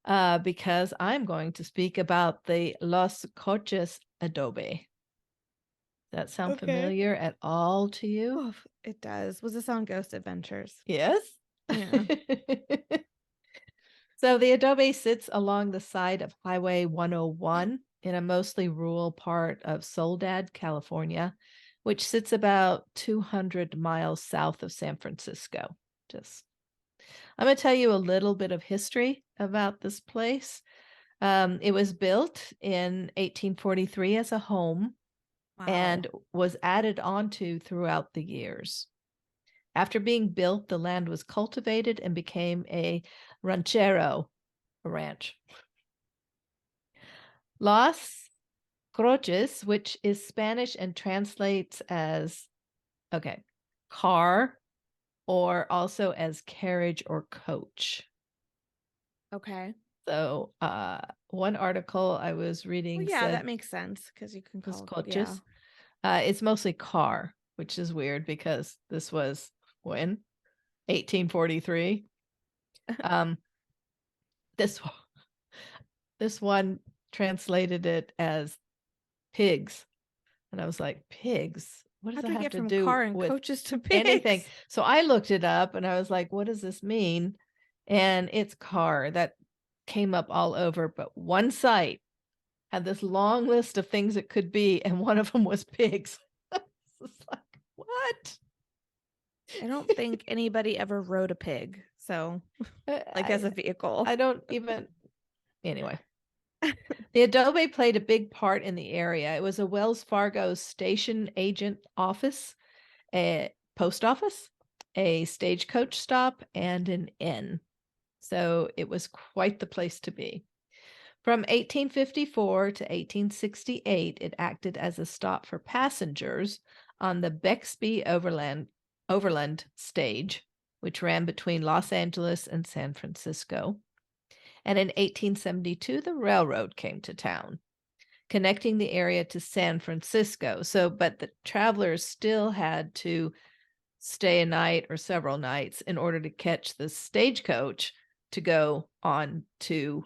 because I'm going to speak about the Los Coches Adobe. Does that sound familiar at all to you? Oh, it does. Was this on Ghost Adventures? Yes. Yeah. So the Adobe sits along the side of Highway 101 in a mostly rural part of Soledad, California, which sits about 200 miles south of San Francisco. I'm going to tell you a little bit of history about this place. It was built in 1843 as a home and was added onto throughout the years. After being built, the land was cultivated and became a ranchero, a ranch. Los Coches, which is Spanish and translates as, car, or also as carriage or coach. Okay. So one article I was reading said, that makes sense because you can call coches. It's mostly car, which is weird because this was when 1843. This this one translated it as pigs. And I was like, pigs? What does How'd that we have get to from do car and with coaches to anything? pigs? So I looked it up and I was like, what does this mean? And it's car. That came up all over, but one site had this long list of things it could be, and one of them was pigs. It's like, what? I don't think anybody ever rode a pig. So, like as a vehicle. I don't even. Anyway, the Adobe played a big part in the area. It was a Wells Fargo station agent office, a post office, a stagecoach stop, and an inn. So it was quite the place to be. From 1854 to 1868, it acted as a stop for passengers on the Bexby Overland stage, which ran between Los Angeles and San Francisco. And in 1872, the railroad came to town, connecting the area to San Francisco. So, but the travelers still had to stay a night or several nights in order to catch the stagecoach to go on to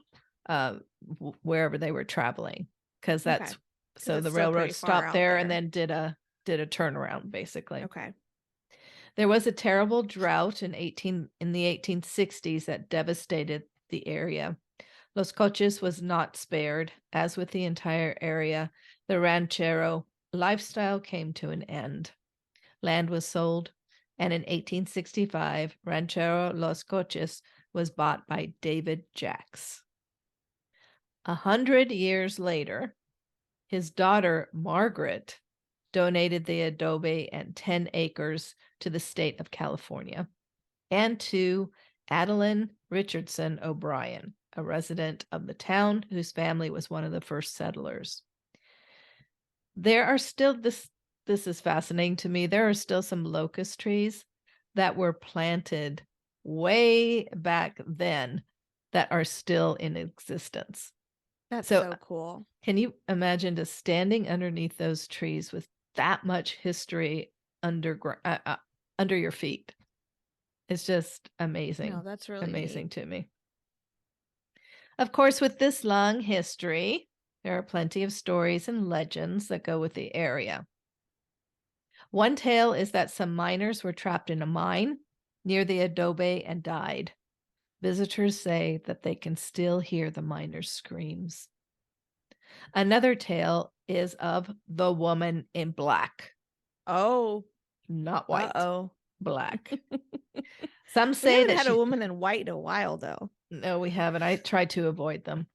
wherever they were traveling, because that's Okay. so It's the still railroad pretty far stopped out there there. and then did a turnaround, basically. Okay. There was a terrible drought in the 1860s that devastated the area. Los Coches was not spared. As with the entire area, the ranchero lifestyle came to an end. Land was sold, and in 1865, Ranchero Los Coches was bought by David Jacks. 100 years later, his daughter, Margaret, donated the adobe and 10 acres to the state of California and to Adeline Richardson O'Brien, a resident of the town whose family was one of the first settlers. There are still, this is fascinating to me, there are still some locust trees that were planted way back then that are still in existence. That's So so cool. can you imagine just standing underneath those trees with that much history under your feet? It's just amazing. No, that's really amazing neat. to me. Of course, with this long history, there are plenty of stories and legends that go with the area. One tale is that some miners were trapped in a mine near the adobe and died. Visitors say that they can still hear the miners' screams. Another tale is of the woman in black. Oh, Not white, uh-oh. black. Some We say haven't that had a she. woman in white in a while, though. No, we haven't. I tried to avoid them.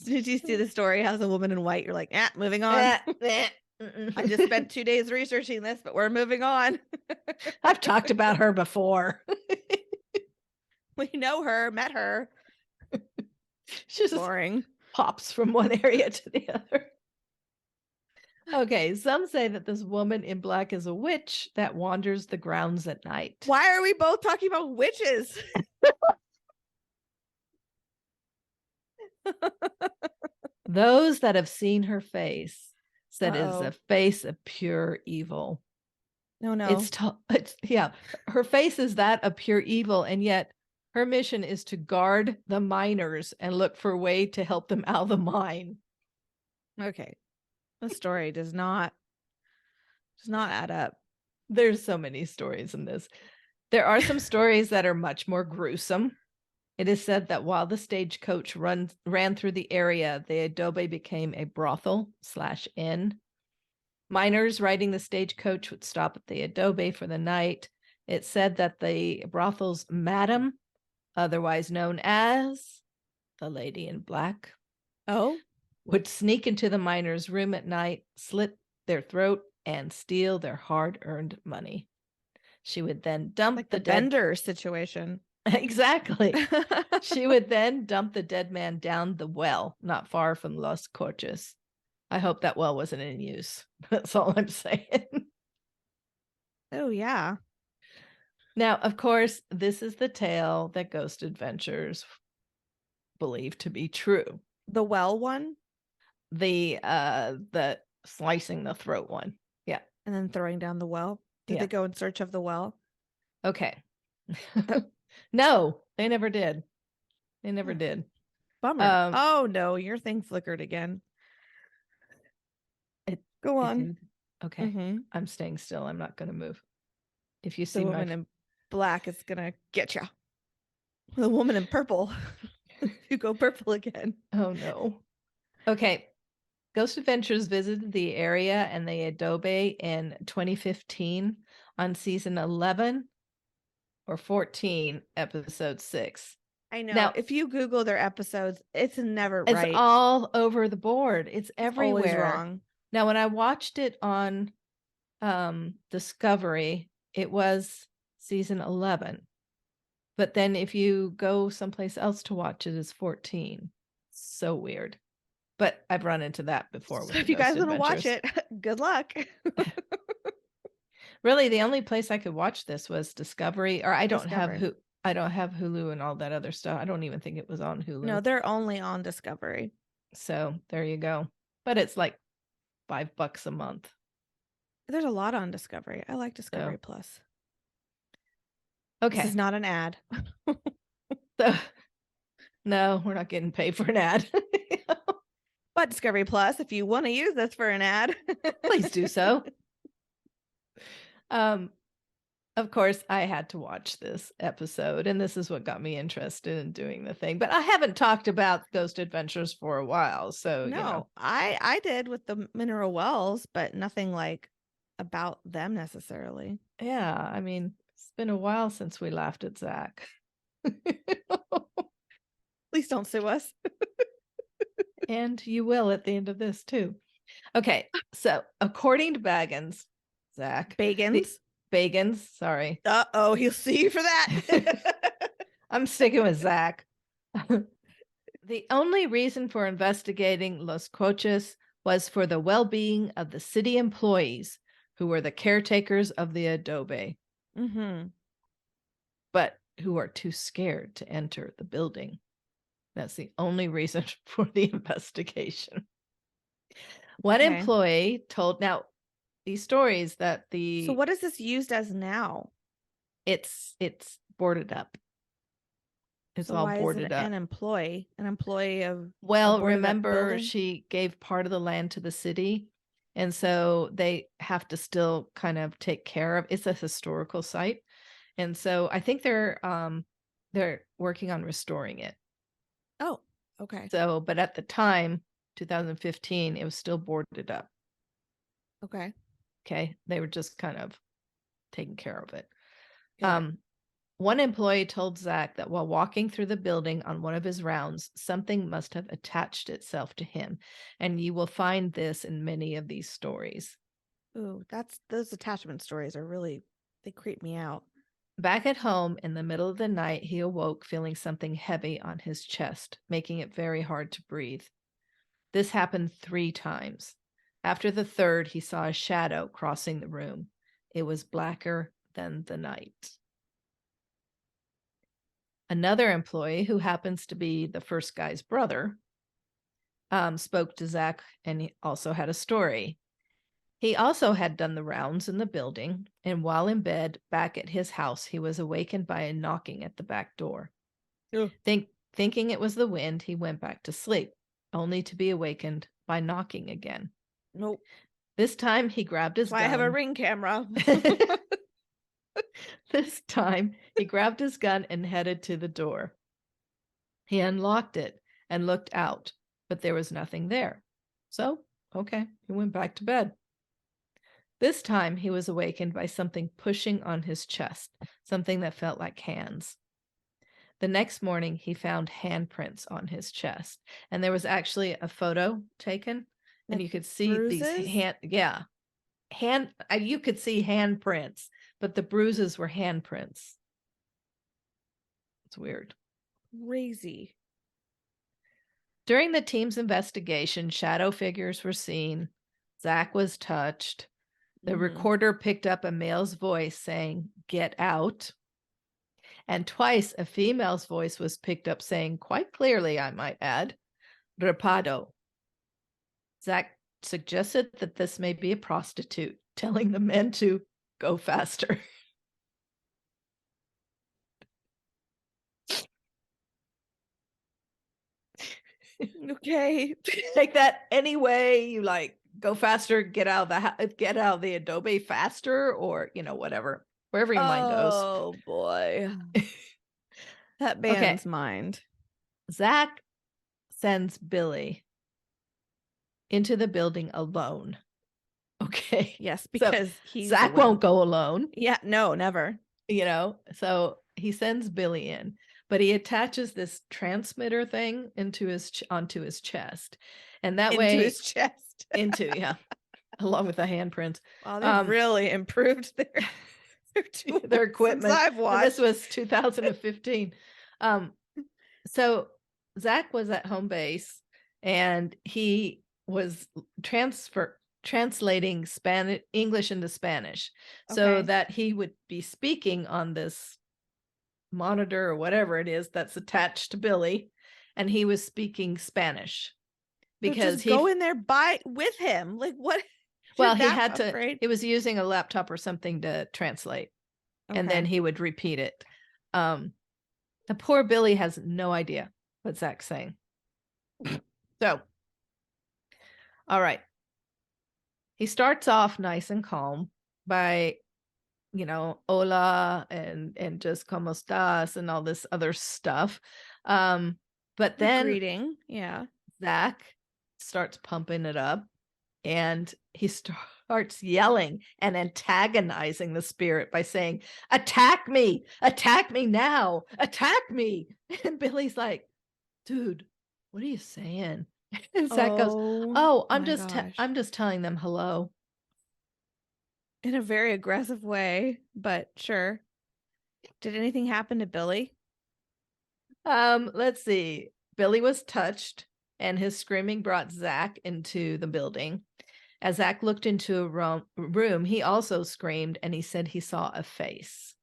Did you see the story? How's a woman in white? You're like, moving on. I just spent 2 days researching this, but we're moving on. I've talked about her before. We know her, met her. She's Boring. Pops from one area to the other. Okay, some say that this woman in black is a witch that wanders the grounds at night. Why are we both talking about witches? Those that have seen her face said it is Uh-oh. a face of pure evil. No. It's yeah, her face is that of pure evil, and yet her mission is to guard the miners and look for a way to help them out of the mine. Okay. The story does not add up. There's so many stories in this. There are some stories that are much more gruesome. It is said that while the stagecoach ran through the area, the adobe became a brothel/inn. Miners riding the stagecoach would stop at the adobe for the night. It's said that the brothel's madam, otherwise known as the lady in black, would sneak into the miners' room at night, slit their throat, and steal their hard-earned money. She would then dump like the Bender situation. Exactly. She would then dump the dead man down the well, not far from Los Coches. I hope that well wasn't in use. That's all I'm saying. Oh, yeah. Now, of course, this is the tale that Ghost Adventures believe to be true. The well one? The slicing the throat one. Yeah. And then throwing down the well? Did they go in search of the well? Okay. No, they never did. They never did. Bummer. Oh no, your thing flickered again. Go on. Okay. Mm-hmm. I'm staying still. I'm not going to move. If you The see woman in black is gonna get you. The woman in purple. You go purple again. Oh no. Okay. Ghost Adventures visited the area and the Adobe in 2015 on season 11 or 14, episode 6. I know. Now, If you Google their episodes, it's never it's right. all over the board. It's Always everywhere. wrong. Now, when I watched it on Discovery, it was season 11. But then if you go someplace else to watch it, it's 14. So weird. But I've run into that before with So the if you guys Ghost want to watch Adventures. it, good luck. Really, the only place I could watch this was Discovery, or I don't have Discovery. Hulu and all that other stuff. I don't even think it was on Hulu. No, they're only on Discovery. So there you go. But it's like $5 a month. There's a lot on Discovery. I like Discovery Plus. Okay. This is not an ad. So no, we're not getting paid for an ad. But Discovery Plus, if you want to use this for an ad, please do so. Of course, I had to watch this episode, and this is what got me interested in doing the thing. But I haven't talked about Ghost Adventures for a while, so no, you know. I did with the mineral wells, but nothing like about them necessarily. Yeah, I mean, it's been a while since we laughed at Zach. Please don't sue us. And you will at the end of this too. Okay, so according to Baggins, Zach. Bagans, sorry. Uh-oh, he'll see you for that. I'm sticking with Zach. The only reason for investigating Los Coches was for the well-being of the city employees who were the caretakers of the Adobe. Mm-hmm. But who are too scared to enter the building. That's the only reason for the investigation. One employee told, now these stories that So what is this used as now? It's boarded up. It's so all why boarded is it up. An employee of well, remember she gave part of the land to the city, and so they have to still kind of take care of. It's a historical site, and so I think they're working on restoring it. Oh, okay. So, but at the time, 2015, it was still boarded up. Okay, they were just kind of taking care of it. One employee told Zach that while walking through the building on one of his rounds, something must have attached itself to him. And you will find this in many of these stories. Ooh, those attachment stories are really, they creep me out. Back at home in the middle of the night, he awoke feeling something heavy on his chest, making it very hard to breathe. This happened 3 times. After the third, he saw a shadow crossing the room. It was blacker than the night. Another employee, who happens to be the first guy's brother, spoke to Zach, and he also had a story. He also had done the rounds in the building, and while in bed back at his house, he was awakened by a knocking at the back door. Thinking it was the wind, he went back to sleep, only to be awakened by knocking again. Nope. This time he grabbed his gun. I have a Ring camera. This time he grabbed his gun and headed to the door. He unlocked it and looked out, but there was nothing there. So, okay, he went back to bed. This time he was awakened by something pushing on his chest, something that felt like hands. The next morning he found handprints on his chest, and there was actually a photo taken, and you could see bruises? You could see handprints, but the bruises were handprints. It's weird. Crazy. During the team's investigation, shadow figures were seen. Zach was touched. The recorder picked up a male's voice saying, "Get out." And twice a female's voice was picked up saying, quite clearly, I might add, "Rapado." Zach suggested that this may be a prostitute telling the men to go faster. Okay. Take that any way you like. Go faster, get out of the Adobe faster, or whatever, wherever your mind goes. Oh boy. That Okay, band's mind. Zach sends Billy into the building alone. Okay, Yes, so because he's the Zach one. won't go alone. Yeah, no, never. So he sends Billy in, but he attaches this transmitter thing onto his chest, and that Into way his chest. along with the handprints. Wow, they've really improved their tools Their since equipment. I've And this watched. was 2015. So Zach was at home base, and he was translating English into Spanish, so Okay. that he would be speaking on this monitor or whatever it is that's attached to Billy, and he was speaking Spanish So because just go in there with him. Like what? well, You're he that had to, afraid? he was using a laptop or something to translate, and then Okay. he would repeat it. The poor Billy has no idea what Zach's saying. So, all right. He starts off nice and calm by, hola and just como estás and all this other stuff. But The then greeting. Yeah. Zach starts pumping it up, and he starts yelling and antagonizing the spirit by saying, attack me now, attack me. And Billy's like, dude, what are you saying? And Zach goes, Oh oh, I'm my just gosh. I'm just telling them hello. In a very aggressive way, but sure. Did anything happen to Billy? Let's see. Billy was touched, and his screaming brought Zach into the building. As Zach looked into a room, he also screamed, and he said he saw a face.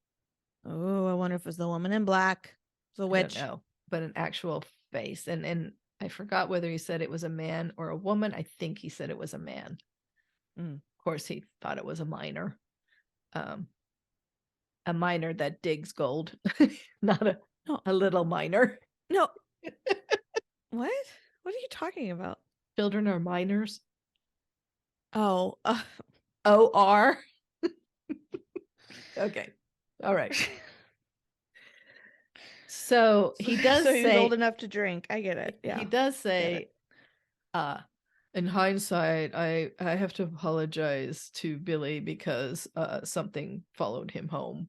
Oh, I wonder if it was the woman in black. The I don't witch. know, but an actual face. And I forgot whether he said it was a man or a woman. I think he said it was a man. Of course, he thought it was a miner. A miner that digs gold, not a little miner. No. What? What are you talking about? Children are miners. Oh. OR. Okay. All right. So he does So he's old say, enough to drink. I get it. Yeah. he does say, in hindsight, I have to apologize to Billy because something followed him home.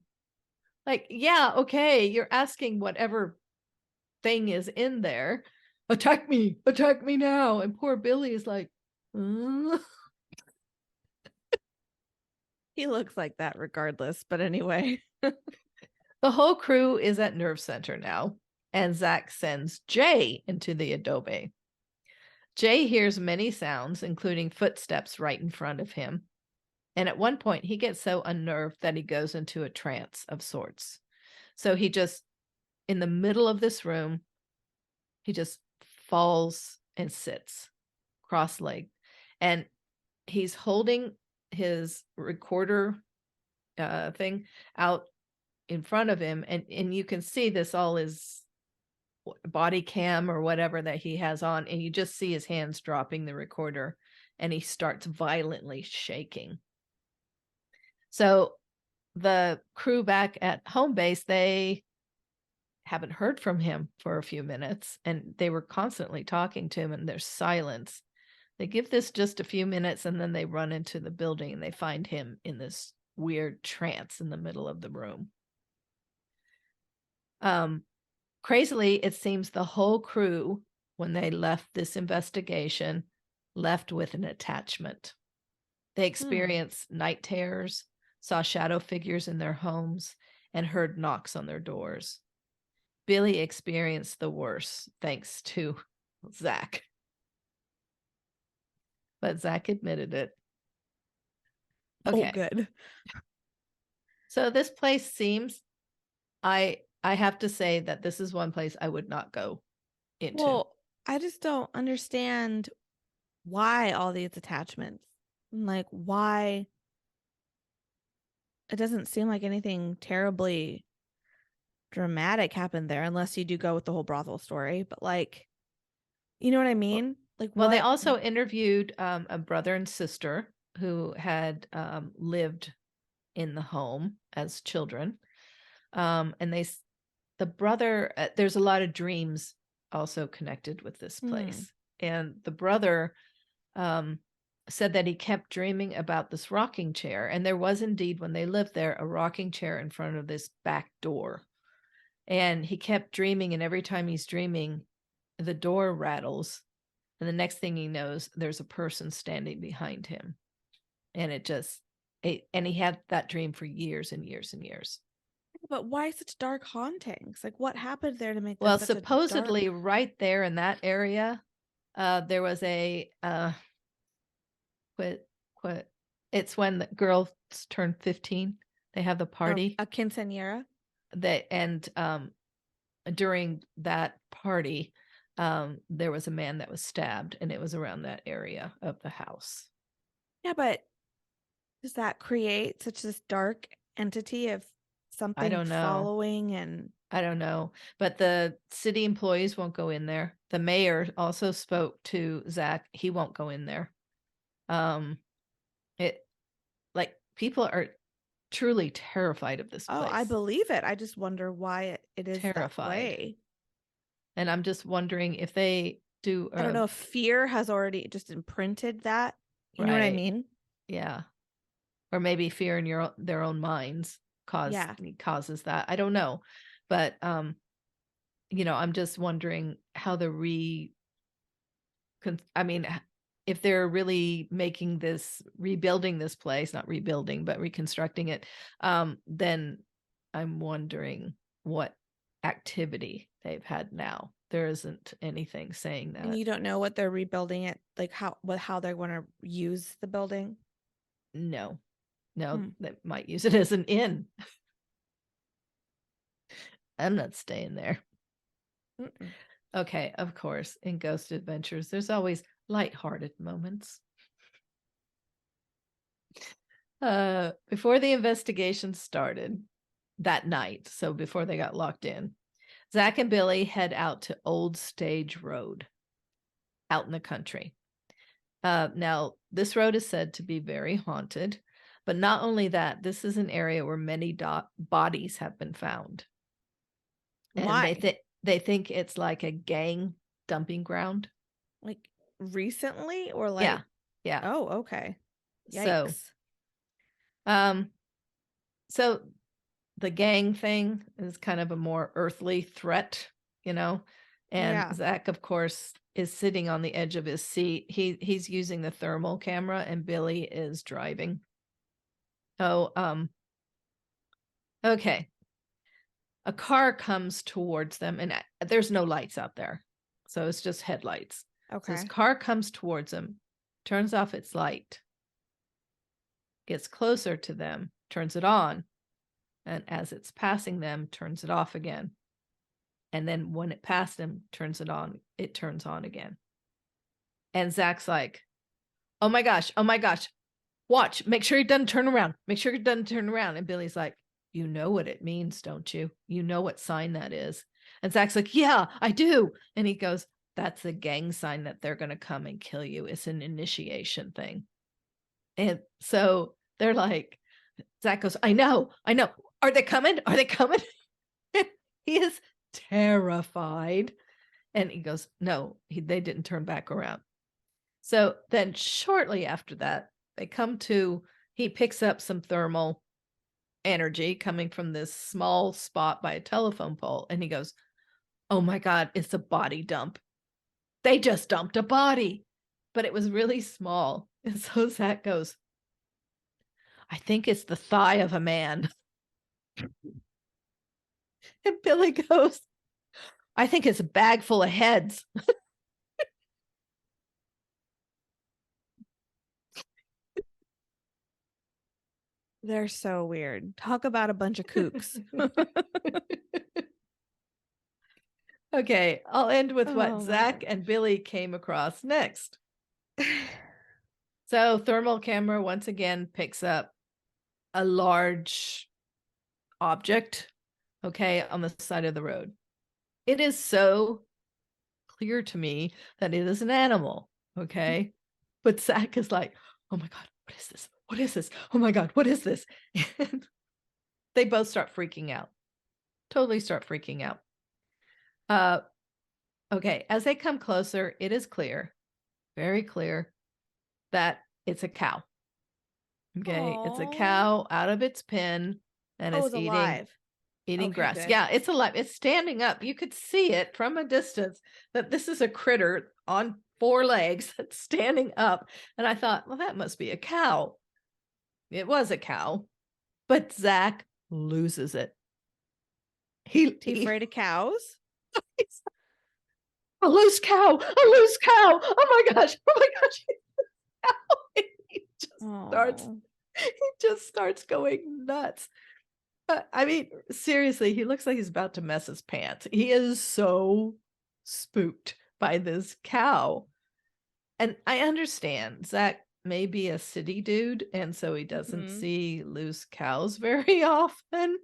Like, yeah, okay, you're asking whatever thing is in there. Attack me now. And poor Billy is like, He looks like that regardless, but anyway. The whole crew is at Nerve Center now, and Zach sends Jay into the Adobe. Jay hears many sounds, including footsteps right in front of him. And at one point, he gets so unnerved that he goes into a trance of sorts. So he just, in the middle of this room, he just falls and sits cross-legged. And he's holding his recorder thing out in front of him, and you can see this all is body cam or whatever that he has on, and you just see his hands dropping the recorder, and he starts violently shaking. So the crew back at home base, they haven't heard from him for a few minutes, and they were constantly talking to him, and there's silence. They give this just a few minutes, and then they run into the building, and they find him in this weird trance in the middle of the room. Crazily, it seems the whole crew, when they left this investigation, left with an attachment. They experienced night terrors, saw shadow figures in their homes, and heard knocks on their doors. Billy experienced the worst thanks to Zach. But Zach admitted it. Okay. Oh, good. So this place seems, I have to say that this is one place I would not go into. Well, I just don't understand why all these attachments. Like, why? It doesn't seem like anything terribly dramatic happened there, unless you do go with the whole brothel story. But like, You know what I mean? Like Well, they what? also interviewed a brother and sister who had lived in the home as children. And the brother, there's a lot of dreams also connected with this place. And the brother um, said that he kept dreaming about this rocking chair. And there was indeed, when they lived there, a rocking chair in front of this back door. And he kept dreaming, and every time he's dreaming, the door rattles. And the next thing he knows, there's a person standing behind him. And and he had that dream for years and years and years. But why such dark hauntings? Like what happened there to make Well, this such a dark? supposedly right there in that area, there was a quit. It's when the girls turn 15. They have the Oh, party. a quinceañera? And during that party, there was a man that was stabbed, and it was around that area of the house. Yeah, but does that create such this dark entity of I something don't know. following? And I don't know, but the city employees won't go in there. The mayor also spoke to Zach. He won't go in there. It like people are truly terrified of this oh, I place. believe it. I just wonder why it is that Terrified. way. And I'm just wondering if they do. I don't know if fear has already just imprinted that. You know what I mean? Yeah. Or maybe fear in their own minds causes that. I don't know. But I'm just wondering how if they're really rebuilding this place, not rebuilding, but reconstructing it, then I'm wondering what activity they've had now. There isn't anything saying that. And you don't know what they're rebuilding it, like how they're going to use the building? No, they might use it as an inn. I'm not staying there. Mm-mm. Okay, of course, in Ghost Adventures, there's always lighthearted moments. Before the investigation started that night, so before they got locked in, Zach and Billy head out to Old Stage Road out in the country. Now, this road is said to be very haunted, but not only that, this is an area where many bodies have been found. And Why? they think it's like a gang dumping ground. Like recently or like? Yeah. Oh, okay. Yikes. So the gang thing is kind of a more earthly threat, and Yeah. Zach, of course, is sitting on the edge of his seat. He's using the thermal camera, and Billy is driving. Okay. A car comes towards them, and there's no lights out there, so it's just headlights. Okay. So this car comes towards them, turns off its light, gets closer to them, turns it on, and as it's passing them, turns it off again. And then when it passed him, turns it on, it turns on again. And Zach's like, oh my gosh, watch, make sure he doesn't turn around. And Billy's like, you know what it means, don't you? You know what sign that is. And Zach's like, yeah, I do. And he goes, that's the gang sign that they're going to come and kill you. It's an initiation thing. And so they're like, Zach goes, I know. Are they coming? He is terrified. And he goes, no, they didn't turn back around. So then shortly after that, he picks up some thermal energy coming from this small spot by a telephone pole. And he goes, oh my God, it's a body dump. They just dumped a body, but it was really small. And so Zach goes, I think it's the thigh of a man. And Billy goes, I think it's a bag full of heads. They're so weird. Talk about a bunch of kooks. Okay, I'll end with what Zach and Billy came across next. So thermal camera once again picks up a large object, okay, on the side of the road. It is so clear to me that it is an animal, okay? But Zach is like, "Oh my god, what is this? What is this? Oh my god, what is this?" And they both start freaking out. Totally start freaking out. Uh, okay, as they come closer, it is clear, very clear, that it's a cow. Okay, it's a Oh, cow out of its pen and oh, is it's eating alive. eating Okay, grass. good. Yeah, it's alive. It's standing up. You could see it from a distance that this is a critter on 4 legs that's standing up. And I thought, well, that must be a cow. It was a cow, but Zach loses it. Is he afraid of cows? He's a loose cow, a loose cow. Oh my gosh. And starts, Oh, he just starts going nuts. I mean, seriously, he looks like he's about to mess his pants. He is so spooked by this cow. And I understand Zach may be a city dude, and so he doesn't hmm see loose cows very often.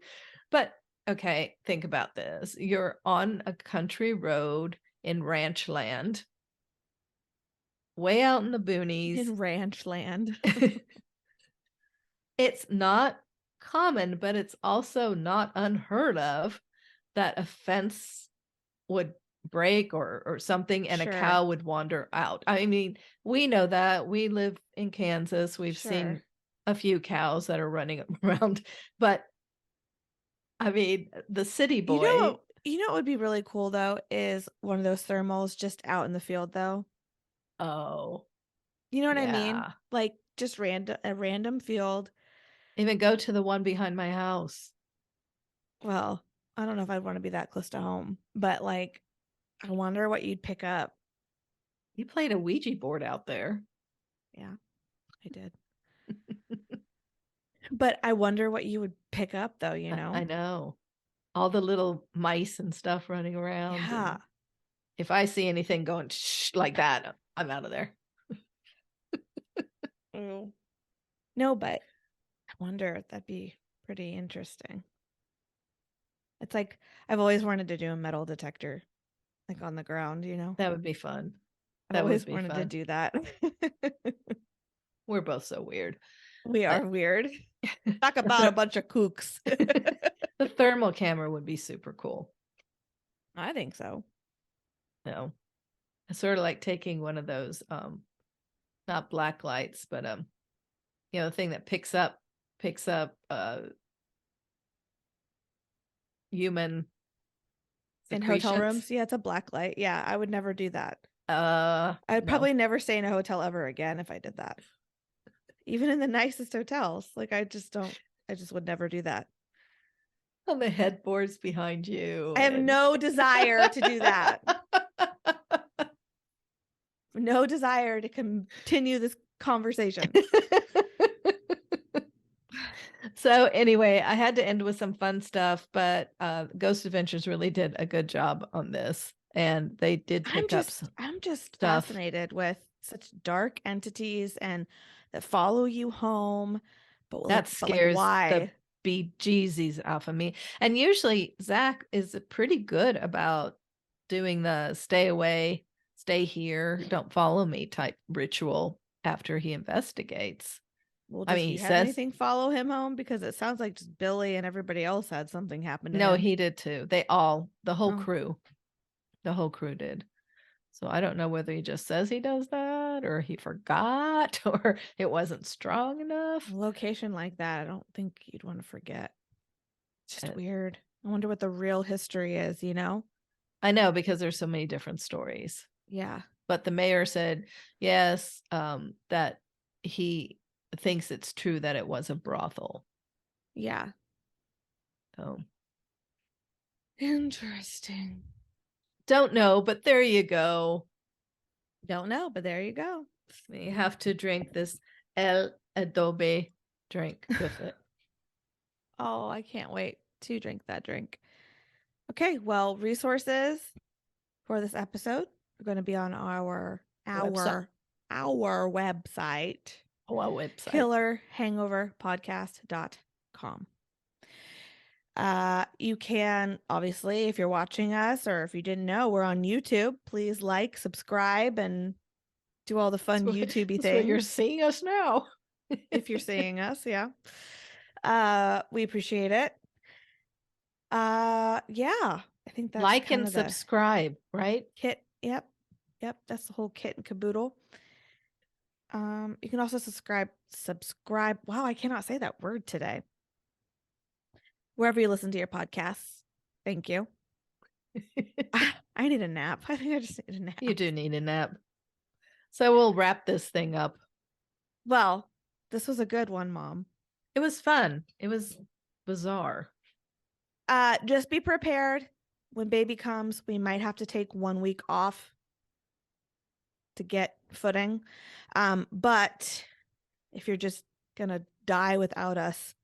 But okay, think about this. You're on a country road in ranch land, way out in the boonies. in ranch land. It's not common, but it's also not unheard of that a fence would break or something and a Sure, cow would wander out. I mean, we know that. We live in Kansas. We've sure. seen a few cows that are running around, but I mean, the city You know boy, what? You know what would be really cool though is one of those thermals just out in the field though. oh, You know what I mean? yeah. Like just random field. Even go to the one behind my house. Well, I don't know if I'd want to be that close to home, but like I wonder what you'd pick up. You played a Ouija board out there. Yeah, I did. But I wonder what you would pick up though, you I know? know. All the little mice and stuff running around, Yeah. and if I see anything going shh like that, I'm out of there. Mm. No, but I wonder that'd be pretty interesting. It's like I've always wanted to do a metal detector, like on the ground, you know? That would be fun. I've That would always be wanted to fun. do that. We're both so weird. We are But weird. Talk the about a bunch of kooks. the thermal camera would be super cool. I think so. You know, it's sort of like taking one of those, not black lights, but the thing that picks up human In hotel secretions. rooms, yeah, it's a black light. Yeah, I would never do that. I'd No, probably never stay in a hotel ever again if I did that. Even in the nicest hotels. Like I just would never do that. on the headboards behind you I have and no desire to do that. No desire to continue this conversation. So anyway, I had to end with some fun stuff, but Ghost Adventures really did a good job on this, and they did pick up some I'm just stuff fascinated with such dark entities and that follow you home. that But like scares the why? bejesus off of me. And usually Zach is pretty good about doing the stay away, stay here, don't follow me type ritual after he investigates. Well, I does mean, he he have says anything follow him home? Because it sounds like just Billy and everybody else had something happen to no, him. he did too. The whole Oh, crew, the whole crew did. So I don't know whether he just says he does that or he forgot or it wasn't strong a enough. location like that, I don't think you'd want to forget. It's just And weird. I wonder what the real history is, you know? I know because there's so many different stories. Yeah. But the mayor said, yes, that he thinks it's true that it was a brothel. Yeah. So Interesting. don't know, but there you go. Don't know, but there you go. We have to drink this El Adobe drink with it. Oh, I can't wait to drink that drink. Okay, well, resources for this episode are going to be on Website. our website, Oh, our website. killerhangoverpodcast.com. You can, obviously, if you're watching us or if you didn't know, we're on YouTube. Please like, subscribe, and do all the fun YouTubey That's why you're things seeing us now. if you're seeing us. Yeah. We appreciate it. Yeah, I think that's Like kind and of the subscribe, right? kit. Yep. Yep. That's the whole kit and caboodle. You can also subscribe. Wow, I cannot say that word today. Wherever you listen to your podcasts. Thank you. I need a nap. I think I just need a nap. You do need a nap. So we'll wrap this thing up. Well, this was a good one, Mom. It was fun. It was bizarre. Just be prepared. When baby comes, we might have to take 1 week off to get footing. But if you're just gonna die without us,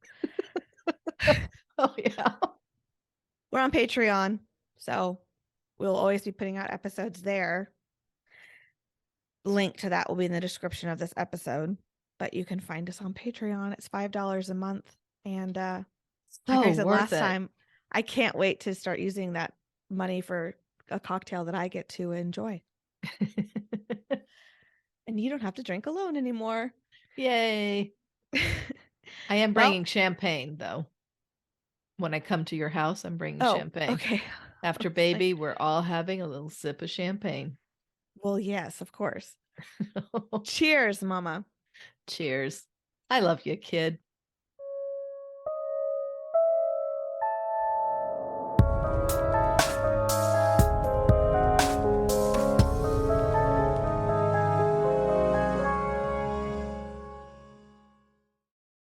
Oh, yeah. we're on Patreon, so we'll always be putting out episodes there. Link to that will be in the description of this episode, but you can find us on Patreon. It's $5 a month. And like I So said worth last it. time, I can't wait to start using that money for a cocktail that I get to enjoy. And you don't have to drink alone anymore. Yay. I am Well, bringing champagne, though. When I come to your house, I'm bringing oh, champagne. okay. After I was like, baby, we're all having a little sip of champagne. well, yes, of course. Cheers, Mama. Cheers. I love you, kid.